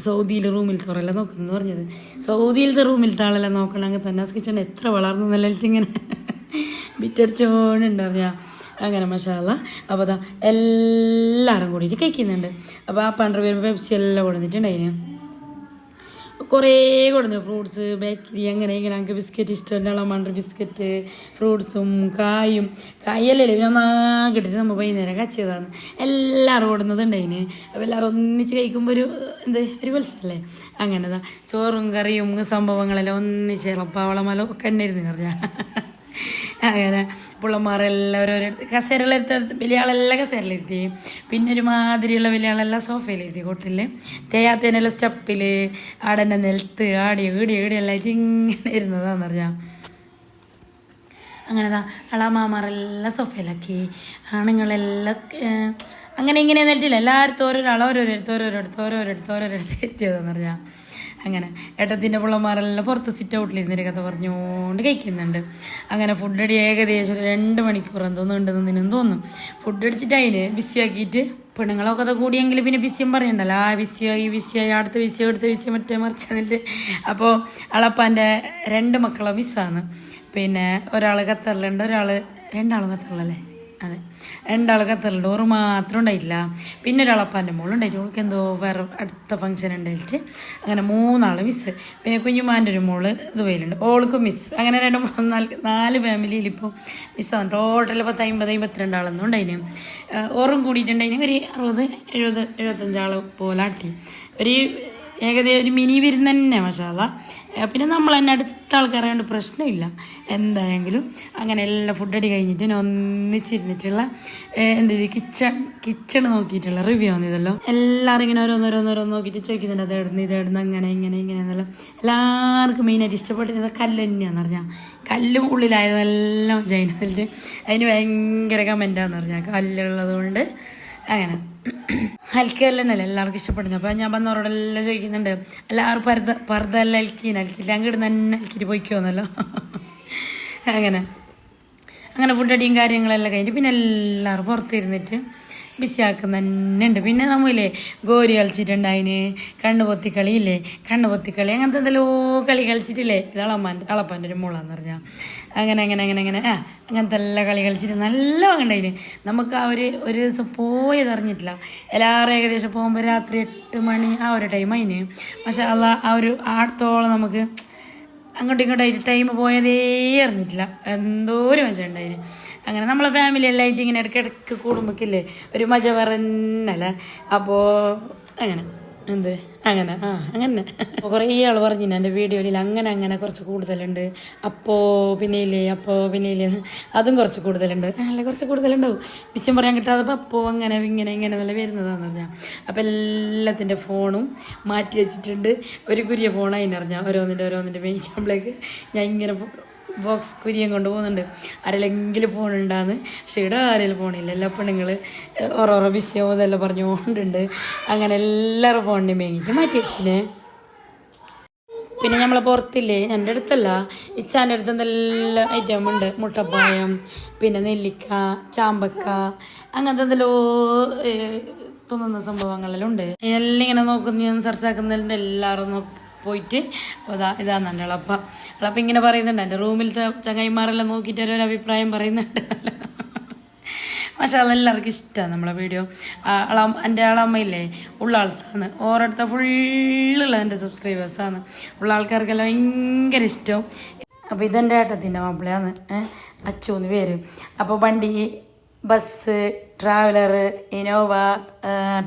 സൗദിയിലെ റൂമിൽ തോറെല്ലാം നോക്കുന്നതെന്ന് പറഞ്ഞത്. സൗദിയിലത്തെ റൂമിലത്തെ ആളെല്ലാം നോക്കണമെങ്കിൽ സന്നാസ് കിച്ചൺ എത്ര വളർന്നു എന്നെല്ലാം ഇങ്ങനെ ബിറ്റടിച്ചുകൊണ്ടുണ്ട് ഞാൻ. അങ്ങനെ മാഷാ അല്ലാ. അപ്പോൾ അതാ എല്ലാവരും കൂടിയിട്ട് കഴിക്കുന്നുണ്ട്. അപ്പോൾ ആ പണ്ട് വരുമ്പോൾ പെപ്സി എല്ലാം കൊടുത്തിട്ടുണ്ടായിരുന്നു. കുറേ കൊടുന്നു, ഫ്രൂട്ട്സ്, ബേക്കറി, അങ്ങനെ ഞങ്ങൾക്ക് ബിസ്ക്കറ്റ് ഇഷ്ടമല്ല. മണ്ടർ ബിസ്ക്കറ്റ്, ഫ്രൂട്ട്സും കായല്ലേ ഒന്നാകിട്ടിട്ട് നമ്മൾ വൈകുന്നേരം കച്ചതാണ് എല്ലാവരും കൊടുന്നതുണ്ടായിന്. അപ്പോൾ എല്ലാവരും ഒന്നിച്ച് കഴിക്കുമ്പോൾ ഒരു മത്സരമല്ലേ. അങ്ങനെതാ ചോറും കറിയും സംഭവങ്ങളെല്ലാം ഒന്നിച്ച് പവളമല ഒക്കെ തന്നെ ഇരുന്ന് പറഞ്ഞാൽ. അങ്ങനെ പിള്ളമാരെല്ലാം ഓരോരോ കസേരകളെടുത്ത് വലിയ ആളെല്ലാം കസേരയിലിരുത്തി, പിന്നെ ഒരു മാതിരിയുള്ള വലിയ ആളെല്ലാം സോഫയിലിരുത്തി. കൊട്ടിൽ തേയാത്തേനെല്ലാം സ്റ്റെപ്പിൽ ആടൻ്റെ നിലത്ത് ഈടിയെല്ലാം ആയിട്ട് ഇങ്ങനെ ഇരുന്നതാന്ന് പറഞ്ഞാൽ. അങ്ങനെതാ അളാമാമാരെല്ലാം സോഫയിലാക്കി, ആണുങ്ങളെല്ലാം അങ്ങനെ ഇങ്ങനെ നിലത്തില്ല, എല്ലാവരും ഓരോരുത്തർ ഇരുത്തിയതെന്ന് പറഞ്ഞാൽ. അങ്ങനെ ഏട്ടത്തിൻ്റെ പിള്ളമാരെല്ലാം പുറത്ത് സിറ്റ് ഔട്ടിലിരുന്നൊരു കഥ പറഞ്ഞുകൊണ്ട് കഴിക്കുന്നുണ്ട്. അങ്ങനെ ഫുഡ് അടി ഏകദേശം ഒരു 2 മണിക്കൂർ എന്തോന്നുണ്ടെന്നും തോന്നും. ഫുഡ് അടിച്ചിട്ട് അതിന് ബിസിയാക്കിയിട്ട് പെണ്ണുങ്ങളൊക്കെ അത് കൂടിയെങ്കിൽ പിന്നെ ബിസിയും പറയണ്ടല്ലോ. ആ ബിസിയായി അടുത്ത ബിസി മറ്റേ മറിച്ച് എന്നിട്ട്. അപ്പോൾ അളപ്പാൻ്റെ 2 മക്കളെ മിസ്സാണ്. പിന്നെ ഒരാൾ ഖത്തറിലുണ്ട്, രണ്ടാളും ഖത്തറിലല്ലേ, അതെ 2 ഖത്തറിലുണ്ട്. ഓറ് മാത്രം ഉണ്ടായിട്ടില്ല. പിന്നെ ഒരാളപ്പാൻ്റെ മോളുണ്ടായിട്ട്, ഓൾക്ക് എന്തോ വേറെ അടുത്ത ഫംഗ്ഷൻ ഉണ്ടായിട്ട് അങ്ങനെ 3 മിസ്സ്. പിന്നെ കുഞ്ഞുമാൻ്റെ ഒരു മോള് ദുബൈയിലുണ്ട്, ഓൾക്കും മിസ്. അങ്ങനെ 2, 3, 4 ഫാമിലിയിൽ ഇപ്പോൾ മിസ്സാണ്. ടോട്ടൽ 50-52 ആളൊന്നും ഉണ്ടായിന്. ഓറും കൂടിയിട്ടുണ്ടായിന് ഒരു 60-75 ആൾ പോലെ ആട്ടി. ഏകദേശം ഒരു മിനി വിരുന്ന് തന്നെ മാഷാ അല്ലാ. പിന്നെ നമ്മൾ തന്നെ അടുത്ത ആൾക്കാരായതുകൊണ്ട് പ്രശ്നമില്ല. എന്തായെങ്കിലും അങ്ങനെ എല്ലാം ഫുഡ് അടി കഴിഞ്ഞിട്ട് ഒന്നിച്ചിരുന്നിട്ടുള്ള കിച്ചൺ നോക്കിയിട്ടുള്ള റിവ്യൂ ആണ് ഇതെല്ലാം. എല്ലാവരും ഇങ്ങനെ ഓരോന്നോരോന്ന് നോക്കിയിട്ട് ചോദിക്കുന്നുണ്ട്, ഇതെടുന്ന് അങ്ങനെ എന്നെല്ലാം. എല്ലാവർക്കും മെയിനായിട്ട് ഇഷ്ടപ്പെട്ടിരുന്നത് കല്ല് തന്നെയാണെന്ന് പറഞ്ഞാൽ. കല്ലും ഉള്ളിലായതെല്ലാം ചൈനയിൽ അതിന് ഭയങ്കര കമൻറ്റാന്ന് പറഞ്ഞാൽ കല്ലുള്ളത് കൊണ്ട്. അങ്ങനെ അൽക്കല്ലന്നല്ലേ എല്ലാവർക്കും ഇഷ്ടപ്പെടുന്നു. അപ്പോൾ ഞാൻ വന്നവരോടെല്ലാം ചോദിക്കുന്നുണ്ട്, എല്ലാവരും പർദ്ദെല്ലാം അൽക്കില്ല അങ്ങോട്ട് തന്നെ അൽക്കിട്ട് പോയിക്കോന്നല്ലോ. അങ്ങനെ ഫുഡ് അടിയും കാര്യങ്ങളെല്ലാം കഴിഞ്ഞിട്ട് പിന്നെ എല്ലാവരും പുറത്തിരുന്നിട്ട് ബിസിയാക്കുന്ന തന്നെ ഉണ്ട്. പിന്നെ നമ്മളില്ലേ ഗോരി കളിച്ചിട്ടുണ്ടായിന്, കണ്ണുപൊത്തിക്കളി അങ്ങനത്തെ എന്തെല്ലോ കളി കളിച്ചിട്ടില്ലേ. ഇത് അളപ്പാൻ്റെ ഒരു മോളാന്ന് പറഞ്ഞാൽ. അങ്ങനെ അങ്ങനത്തെ എല്ലാ കളി കളിച്ചിട്ട് നല്ല വാങ്ങണ്ടായിന്. നമുക്ക് ആ ഒരു ദിവസം പോയത് അറിഞ്ഞിട്ടില്ല. എല്ലാവരും ഏകദേശം പോകുമ്പോൾ രാത്രി 8 മണി ആ ഒരു ടൈം അതിന്. പക്ഷെ ആ ഒരു ആടത്തോളം നമുക്ക് അങ്ങോട്ടും ഇങ്ങോട്ടായിട്ട് ടൈം പോയതേ അറിഞ്ഞിട്ടില്ല. എന്തോ ഒരു മജ ഉണ്ടായിരുന്നു. അങ്ങനെ നമ്മളെ ഫാമിലി എല്ലാം ആയിട്ട് ഇങ്ങനെ ഇടയ്ക്കിടയ്ക്ക് കൂടുമ്പോഴേക്കില്ലേ ഒരു മജ പറഞ്ഞല്ലേ. അപ്പോൾ അങ്ങനെ എന്ത് അങ്ങനെ അങ്ങനെ കുറേ ആൾ പറഞ്ഞു എൻ്റെ വീഡിയോയിൽ അങ്ങനെ കുറച്ച് കൂടുതലുണ്ട്. അപ്പോൾ പിന്നെ ഇല്ലേ അതും കുറച്ച് കൂടുതലുണ്ട്. അല്ല കുറച്ച് കൂടുതലുണ്ടാവും. വിഷയം പറയാൻ കിട്ടാതെ അപ്പോൾ അങ്ങനെ ഇങ്ങനെ നല്ല വരുന്നതാണെന്ന് പറഞ്ഞാൽ. അപ്പോൾ എല്ലാത്തിൻ്റെ ഫോണും മാറ്റി വെച്ചിട്ടുണ്ട്. ഒരു കുരിയ ഫോണായി അറിഞ്ഞാൽ ഓരോന്നിൻ്റെ മേടിക്കുമ്പോഴേക്ക് ഞാൻ ഇങ്ങനെ ബോക്സ് കുരിയം കൊണ്ട് പോകുന്നുണ്ട്. ആരെങ്കിലും ഫോൺ ഉണ്ടാന്ന്. പക്ഷേ ഇവിടെ ആരെങ്കിലും ഫോണില്ല. എല്ലാ പെണ്ണുങ്ങൾ ഓരോരോ വിഷയമോ ഇതെല്ലാം പറഞ്ഞുകൊണ്ടുണ്ട്. അങ്ങനെ എല്ലാവരും ഫോണിനെയും മേങ്ങിയിട്ട് മാറ്റി വെച്ചില്ലേ. പിന്നെ നമ്മളെ പുറത്തില്ലേ, എൻ്റെ അടുത്തല്ല ഇച്ചാൻ്റെ അടുത്ത് എന്തെല്ലാം ഐറ്റം ഉണ്ട്. മുട്ടപ്പായം, പിന്നെ നെല്ലിക്ക, ചാമ്പക്ക, അങ്ങനത്തെ എന്തെല്ലോ തിന്നുന്ന സംഭവങ്ങളെല്ലാം ഉണ്ട്. എല്ലാം ഇങ്ങനെ നോക്കുന്നതും സെർച്ചാക്കുന്നതിൻ്റെ എല്ലാവരും പോയിട്ട് ഇതാന്നുണ്ട് എളപ്പ ഇങ്ങനെ പറയുന്നുണ്ട്. എൻ്റെ റൂമിലത്തെ ചങ്ങായിമാരെല്ലാം നോക്കിയിട്ട് ഒരു അഭിപ്രായം പറയുന്നുണ്ട്. പക്ഷേ അതെല്ലാവർക്കും ഇഷ്ടമാണ് നമ്മളെ വീഡിയോ. എൻ്റെ അമ്മയില്ലേ ഉള്ള ആൾക്കാണ്, ഓരോരുത്തർ ഫുള്ളുള്ള എൻ്റെ സബ്സ്ക്രൈബേഴ്സാണ്. ഉള്ള ആൾക്കാർക്കെല്ലാം ഭയങ്കര ഇഷ്ടം. അപ്പോൾ ഇതെൻ്റെ ഏട്ടത്തിൻ്റെ മാപ്പിളയാണ്, അച്ചു എന്ന് പേര്. അപ്പോൾ വണ്ടി, ബസ്, ട്രാവലർ, ഇനോവ,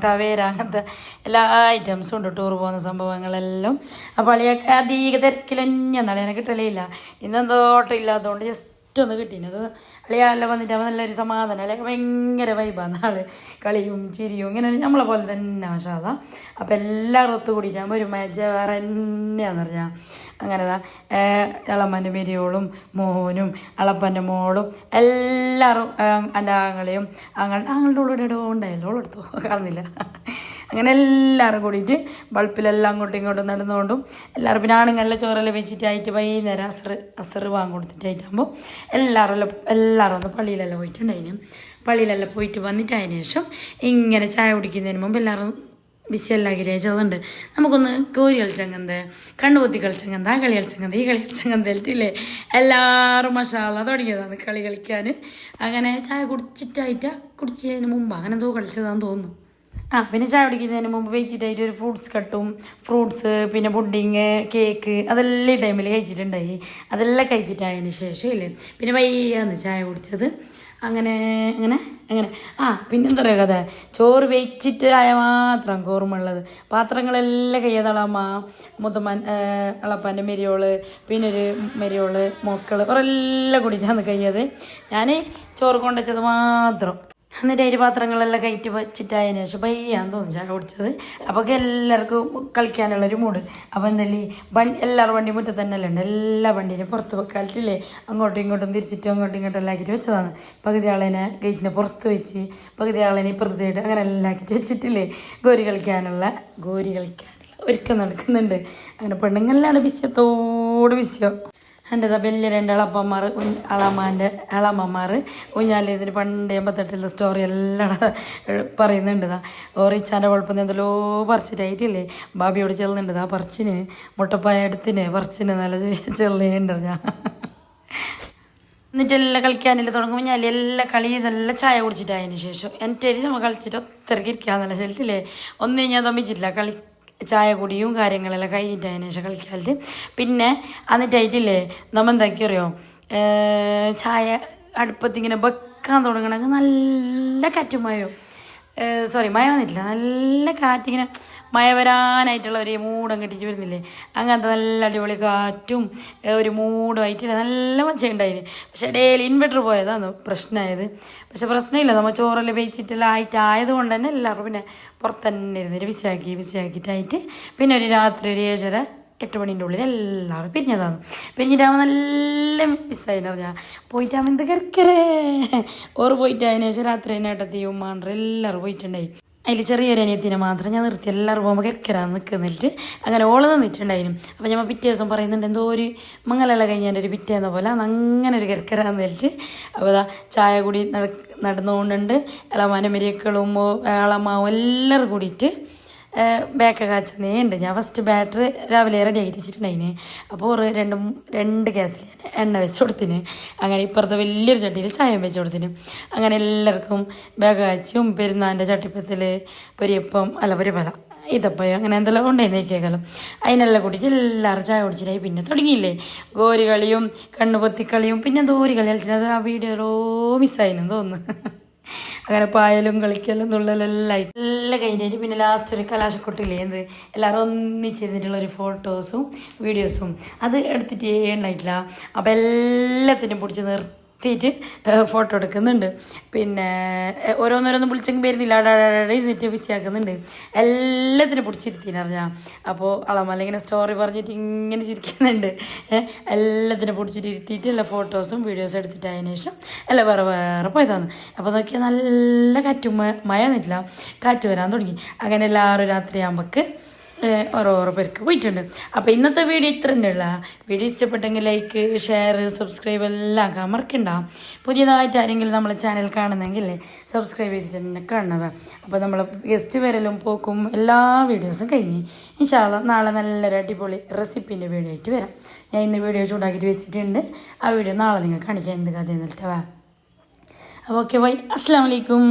ടവേര, അങ്ങനത്തെ എല്ലാ ഐറ്റംസും ഉണ്ട്. ടൂർ പോകുന്ന സംഭവങ്ങളെല്ലാം. അപ്പോൾ അളിയൊക്കെ അധിക തിരക്കിലെന്നാണ് അളിയനെ കിട്ടലേ ഇല്ല. ഇന്നെന്തോ ഓട്ടം ഇല്ലാത്തതുകൊണ്ട് ജസ്റ്റ് ഒന്ന് കിട്ടീനത്. അളിയെല്ലാം വന്നിട്ട് അവൻ നല്ലൊരു സമാധാനം. അളിയൊക്കെ ഭയങ്കര വൈബാണ് ആള്. കളിയും ചിരിയും ഇങ്ങനെ നമ്മളെ പോലെ തന്നെ വശാത. അപ്പോൾ എല്ലാവരും ഒത്തുകൂടിയിട്ടാകുമ്പോൾ ഒരു മജ വേറെ തന്നെയാണെന്ന് പറഞ്ഞാൽ. അങ്ങനെ ഇളമ്മൻ്റെ മെരിയോളും മോനും അളപ്പൻ്റെ മോളും എല്ലാവരും എൻ്റെ ആങ്ങളെയും ആങ്ങളുടെ ഉള്ളിടെ ഉണ്ടായല്ലോ, ഓളെടുത്തു കാണുന്നില്ല. അങ്ങനെ എല്ലാവരും കൂടിയിട്ട് ബൾപ്പിലെല്ലാം അങ്ങോട്ടും ഇങ്ങോട്ടും നടന്നുകൊണ്ടും എല്ലാവരും പിന്നെ ആണുങ്ങളിലെ ചോറെല്ലാം വെച്ചിട്ടായിട്ട് വൈകുന്നേരം അസറ് വാങ്ങി കൊടുത്തിട്ടായിട്ടാകുമ്പോൾ എല്ലാവരും ഒന്ന് പള്ളിയിലെല്ലാം പോയിട്ടുണ്ടായിരുന്നു. പള്ളിയിലെല്ലാം പോയിട്ട് വന്നിട്ട് അതിന് ശേഷം ഇങ്ങനെ ചായ കുടിക്കുന്നതിന് മുമ്പ് എല്ലാവരും ബിസിയെല്ലാക്കി ചേച്ചതുണ്ട്. നമുക്കൊന്ന് കോരി കളിച്ചങ്ങന്ത്, കണ്ണുപൊത്തി കളിച്ചങ്ങന്ത്, ആ കളി കളിച്ചങ്ങന്ത്, ഈ കളി കളിച്ചങ്ങന്ത് എത്തില്ലേ. എല്ലാവരും മഷാല തുടങ്ങിയതാണ് കളി കളിക്കാൻ. അങ്ങനെ ചായ കുടിച്ചതിന് മുമ്പ് അങ്ങനെ എന്തോ കളിച്ചതാണെന്ന് തോന്നുന്നു. പിന്നെ ചായ കുടിക്കുന്നതിന് മുമ്പ് വെച്ചിട്ടായിട്ട് ഒരു ഫ്രൂട്ട്സ് പിന്നെ പുഡിങ്, കേക്ക് അതെല്ലാം ഈ ടൈമിൽ കഴിച്ചിട്ടുണ്ടായി. അതെല്ലാം കഴിച്ചിട്ടായതിന് ശേഷം ഇല്ലേ പിന്നെ വയ്യാന്ന് ചായ കുടിച്ചത്. അങ്ങനെ പിന്നെന്താ പറയുക കഥ, ചോറ് വെച്ചിട്ട് ആയ മാത്രം ഓർമ്മയുള്ളത്. പാത്രങ്ങളെല്ലാം കയ്യത് മുത്തമ്മൻ, അളപ്പാൻ്റെ മെരിയോള്, പിന്നെ ഒരു മെരിയോള്, മക്കള് അവരെല്ലാം കൂടിയിട്ടാണ് കയ്യത്. ഞാൻ ചോറ് കൊണ്ടുവച്ചത് മാത്രം. എന്നിട്ട് അതിൻ്റെ പാത്രങ്ങളെല്ലാം കയറ്റി വെച്ചിട്ടായതിനു ശേഷം പയ്യാന്ന് തോന്നി ചായ കുടിച്ചത്. അപ്പോൾ എല്ലാവർക്കും കളിക്കാനുള്ളൊരു മൂഡ്. അപ്പോൾ എന്തായാലും എല്ലാവരും വണ്ടി മുറ്റത്ത് തന്നെ അല്ല ഉണ്ട്. എല്ലാ വണ്ടീനും പുറത്ത് വെക്കാലിട്ടില്ലേ, അങ്ങോട്ടും ഇങ്ങോട്ടും തിരിച്ചിട്ടും അങ്ങോട്ടും ഇങ്ങോട്ടും എല്ലാം ആക്കിയിട്ട് വെച്ചതാണ്. പകുതി ആളേനെ ഗേറ്റിനെ പുറത്ത് വെച്ച്, പകുതി ആളേനെ ഇപ്പുറത്ത് സൈഡ് അങ്ങനെ എല്ലാം ആക്കിയിട്ട് വെച്ചിട്ടില്ലേ ഗോരി കളിക്കാനുള്ള ഒരുക്കം നടക്കുന്നുണ്ട്. അങ്ങനെ പെണ്ണുങ്ങളിലാണ് വിഷയം. എൻ്റെ വലിയ രണ്ട് അളമ്മമാർ ഊഞ്ഞാലിതിന് പണ്ട് 88 സ്റ്റോറി എല്ലാം പറയുന്നുണ്ട്. ഓറിച്ചാൻ്റെ കുഴപ്പം എന്തെല്ലോ പറിച്ചിട്ടായിട്ടില്ലേ ബാബിയോട് ചെല്ലുന്നുണ്ട്. ആ പറിച്ചിന് മുട്ടപ്പായ എടുത്തിന് പറിച്ചിന് നല്ല ചെല്ലുന്നുണ്ട് ഞാൻ. എന്നിട്ടെല്ലാം കളിക്കാനെല്ലാം തുടങ്ങുമ്പോൾ ഞാൻ എല്ലാ കളി ഇതെല്ലാം ചായ കുടിച്ചിട്ടായതിന് ശേഷം എൻ്റെ നമ്മൾ കളിച്ചിട്ട് ഒത്തിരക്ക് ഇരിക്കാന്നുള്ള ചെല്ലിട്ടില്ലേ ഒന്നും ഞാൻ തമ്മിച്ചിട്ടില്ല. ചായ കുടിയും കാര്യങ്ങളെല്ലാം കഴിഞ്ഞിട്ടതിന് ശേഷം കളിക്കാറുണ്ട്. പിന്നെ എന്നിട്ടായിട്ടില്ലേ നമ്മൾ എന്താക്കി അറിയോ, ചായ അടുപ്പത്തിങ്ങനെ വെക്കാൻ തുടങ്ങണമെങ്കിൽ നല്ല കാറ്റും മഴ വന്നിട്ടില്ല, നല്ല കാറ്റിങ്ങനെ മഴ വരാനായിട്ടുള്ള ഒരു മൂടം കെട്ടിയിട്ട് വരുന്നില്ലേ, അങ്ങനത്തെ നല്ല അടിപൊളി കാറ്റും ഒരു മൂടുമായിട്ടില്ല നല്ല മച്ചയുണ്ടായിരുന്നു. പക്ഷേ ഡെയിലി ഇൻവെർട്ടർ പോയതാണ് പ്രശ്നമായത്. പക്ഷെ പ്രശ്നമില്ല, നമ്മൾ ചോറെല്ലാം വേവിച്ചിട്ടെല്ലാം ആയതുകൊണ്ട് തന്നെ എല്ലാവരും പിന്നെ പുറത്ത് തന്നെ ഇരുന്നിട്ട് വിസിയാക്കിയിട്ടായിട്ട് പിന്നെ ഒരു രാത്രി ഒരു 7:30-8 മണീൻ്റെ ഉള്ളിൽ എല്ലാവരും പിരിഞ്ഞതാണ്. പിരിഞ്ഞിട്ടാകുമ്പോൾ നല്ല മിസ്സായിരുന്നു പറഞ്ഞാൽ പോയിട്ടാകുമ്പോൾ എന്ത് കിടക്കരേ ഓറ് പോയിട്ട് അതിന് ശേഷം രാത്രി നേട്ടത്തെയും മാണ്ടർ എല്ലാവരും പോയിട്ടുണ്ടായി. അതിൽ ചെറിയൊരു അനിയത്തിനെ മാത്രം ഞാൻ നിർത്തി എല്ലാവരും പോകുമ്പോൾ കിടക്കരാന്ന് നിൽക്കുന്നിട്ട് അങ്ങനെ ഓള് നിന്നിട്ടുണ്ടായിരുന്നു. അപ്പോൾ ഞാൻ പിറ്റേ ദിവസം പറയുന്നുണ്ട് എന്തോ ഒരു മംഗലെല്ലാം കഴിഞ്ഞാൽ ഒരു പിറ്റേന്ന പോലെ അങ്ങനെ ഒരു കിടക്കരാന്ന് നിന്നിട്ട്. അപ്പോൾ ചായ കൂടി നടന്നുകൊണ്ടുണ്ട്. ഇളമാനും മെരിയക്കളും ഇളമാവും എല്ലാവരും കൂടിയിട്ട് ബാക്ക് കാച്ചുന്നേ ഉണ്ട്. ഞാൻ ഫസ്റ്റ് ബാറ്ററി രാവിലെ റെഡി ആക്കി വെച്ചിട്ടുണ്ടായിന്. അപ്പോൾ രണ്ട് ഗ്യാസിൽ ഞാൻ എണ്ണ വെച്ച് കൊടുത്തിന്. അങ്ങനെ ഇപ്പുറത്തെ വലിയൊരു ചട്ടിയിൽ ചായം വെച്ച് കൊടുത്തിന്. അങ്ങനെ എല്ലാവർക്കും ബാക്ക് കാച്ചും പെരുന്നാളിൻ്റെ ചട്ടിപ്പത്തിൽ പൊരിയപ്പം ഇതപ്പയോ അങ്ങനെ എന്തെല്ലാം കൊണ്ടുപോയി നീക്കിയേക്കാലം അതിനെല്ലാം കൂട്ടിയിട്ട് എല്ലാവരും ചായ കുടിച്ചിട്ടായി പിന്നെ തുടങ്ങിയില്ലേ ഗോരി കളിയും കണ്ണുപൊത്തിക്കളിയും പിന്നെ ദൂരി കളി കളിച്ചത് ആ വീഡിയോയിലോ മിസ്സായിനും തോന്നുന്നു അങ്ങനെ പായലും കളിക്കലും തുള്ളലെല്ലാം ആയിട്ട് എല്ലാം കഴിഞ്ഞിട്ട് പിന്നെ ലാസ്റ്റ് ഒരു കലാശക്കൊട്ടില്ലേ എന്ത് എല്ലാവരും ഒന്നിച്ചിരുന്നിട്ടുള്ള ഒരു ഫോട്ടോസും വീഡിയോസും അത് എടുത്തിട്ടേ ഉണ്ടായിട്ടില്ല അപ്പോൾ എല്ലാത്തിനും പിടിച്ച് നിർത്തിയിട്ട് ഫോട്ടോ എടുക്കുന്നുണ്ട് പിന്നെ ഓരോന്നോരോന്നും വിളിച്ചെങ്കിൽ വരുന്നില്ല അവിടെ ഇരുന്നിട്ട് ബിസിയാക്കുന്നുണ്ട് എല്ലാത്തിനും പിടിച്ചിരുത്തിനറിഞ്ഞാൽ അപ്പോൾ അളമല്ല ഇങ്ങനെ സ്റ്റോറി പറഞ്ഞിട്ട് ഇങ്ങനെ ചിരിക്കുന്നുണ്ട് എല്ലാത്തിനും പിടിച്ചിട്ട് ഇരുത്തിയിട്ട് എല്ലാ ഫോട്ടോസും വീഡിയോസും എടുത്തിട്ട് അതിന് ശേഷം എല്ലാം വേറെ വേറെ പോയതാണ് അപ്പോൾ നോക്കിയാൽ നല്ല കാറ്റും മഴ നിന്നില്ല കാറ്റ് വരാൻ തുടങ്ങി അങ്ങനെ എല്ലാവരും രാത്രിയാകുമ്പോൾക്ക് ഓരോരോ പേർക്ക് പോയിട്ടുണ്ട് അപ്പോൾ ഇന്നത്തെ വീഡിയോ ഇത്ര തന്നെയുള്ള വീഡിയോ ഇഷ്ടപ്പെട്ടെങ്കിൽ ലൈക്ക് ഷെയർ സബ്സ്ക്രൈബ് എല്ലാം ആക്കാൻ മറക്കണ്ടാവും പുതിയതായിട്ട് ആരെങ്കിലും നമ്മളെ ചാനൽ കാണുന്നെങ്കിൽ സബ്സ്ക്രൈബ് ചെയ്തിട്ട് തന്നെ കാണുന്നത് അപ്പോൾ നമ്മൾ ഗസ്റ്റ് വരലും പോക്കും എല്ലാ വീഡിയോസും കഴിഞ്ഞ് ഇൻഷാ അല്ലാഹ് നാളെ നല്ലൊരു അടിപൊളി റെസിപ്പീൻ്റെ വീഡിയോ ആയിട്ട് വരാം ഞാൻ ഇന്ന് വീഡിയോ ചൂടാക്കിയിട്ട് വെച്ചിട്ടുണ്ട് ആ വീഡിയോ നാളെ നിങ്ങൾക്ക് കാണിക്കാം എന്ത് കഥ എന്നിട്ട് വാ അപ്പോൾ ഓക്കെ ബൈ അസ്സലാമു അലൈക്കും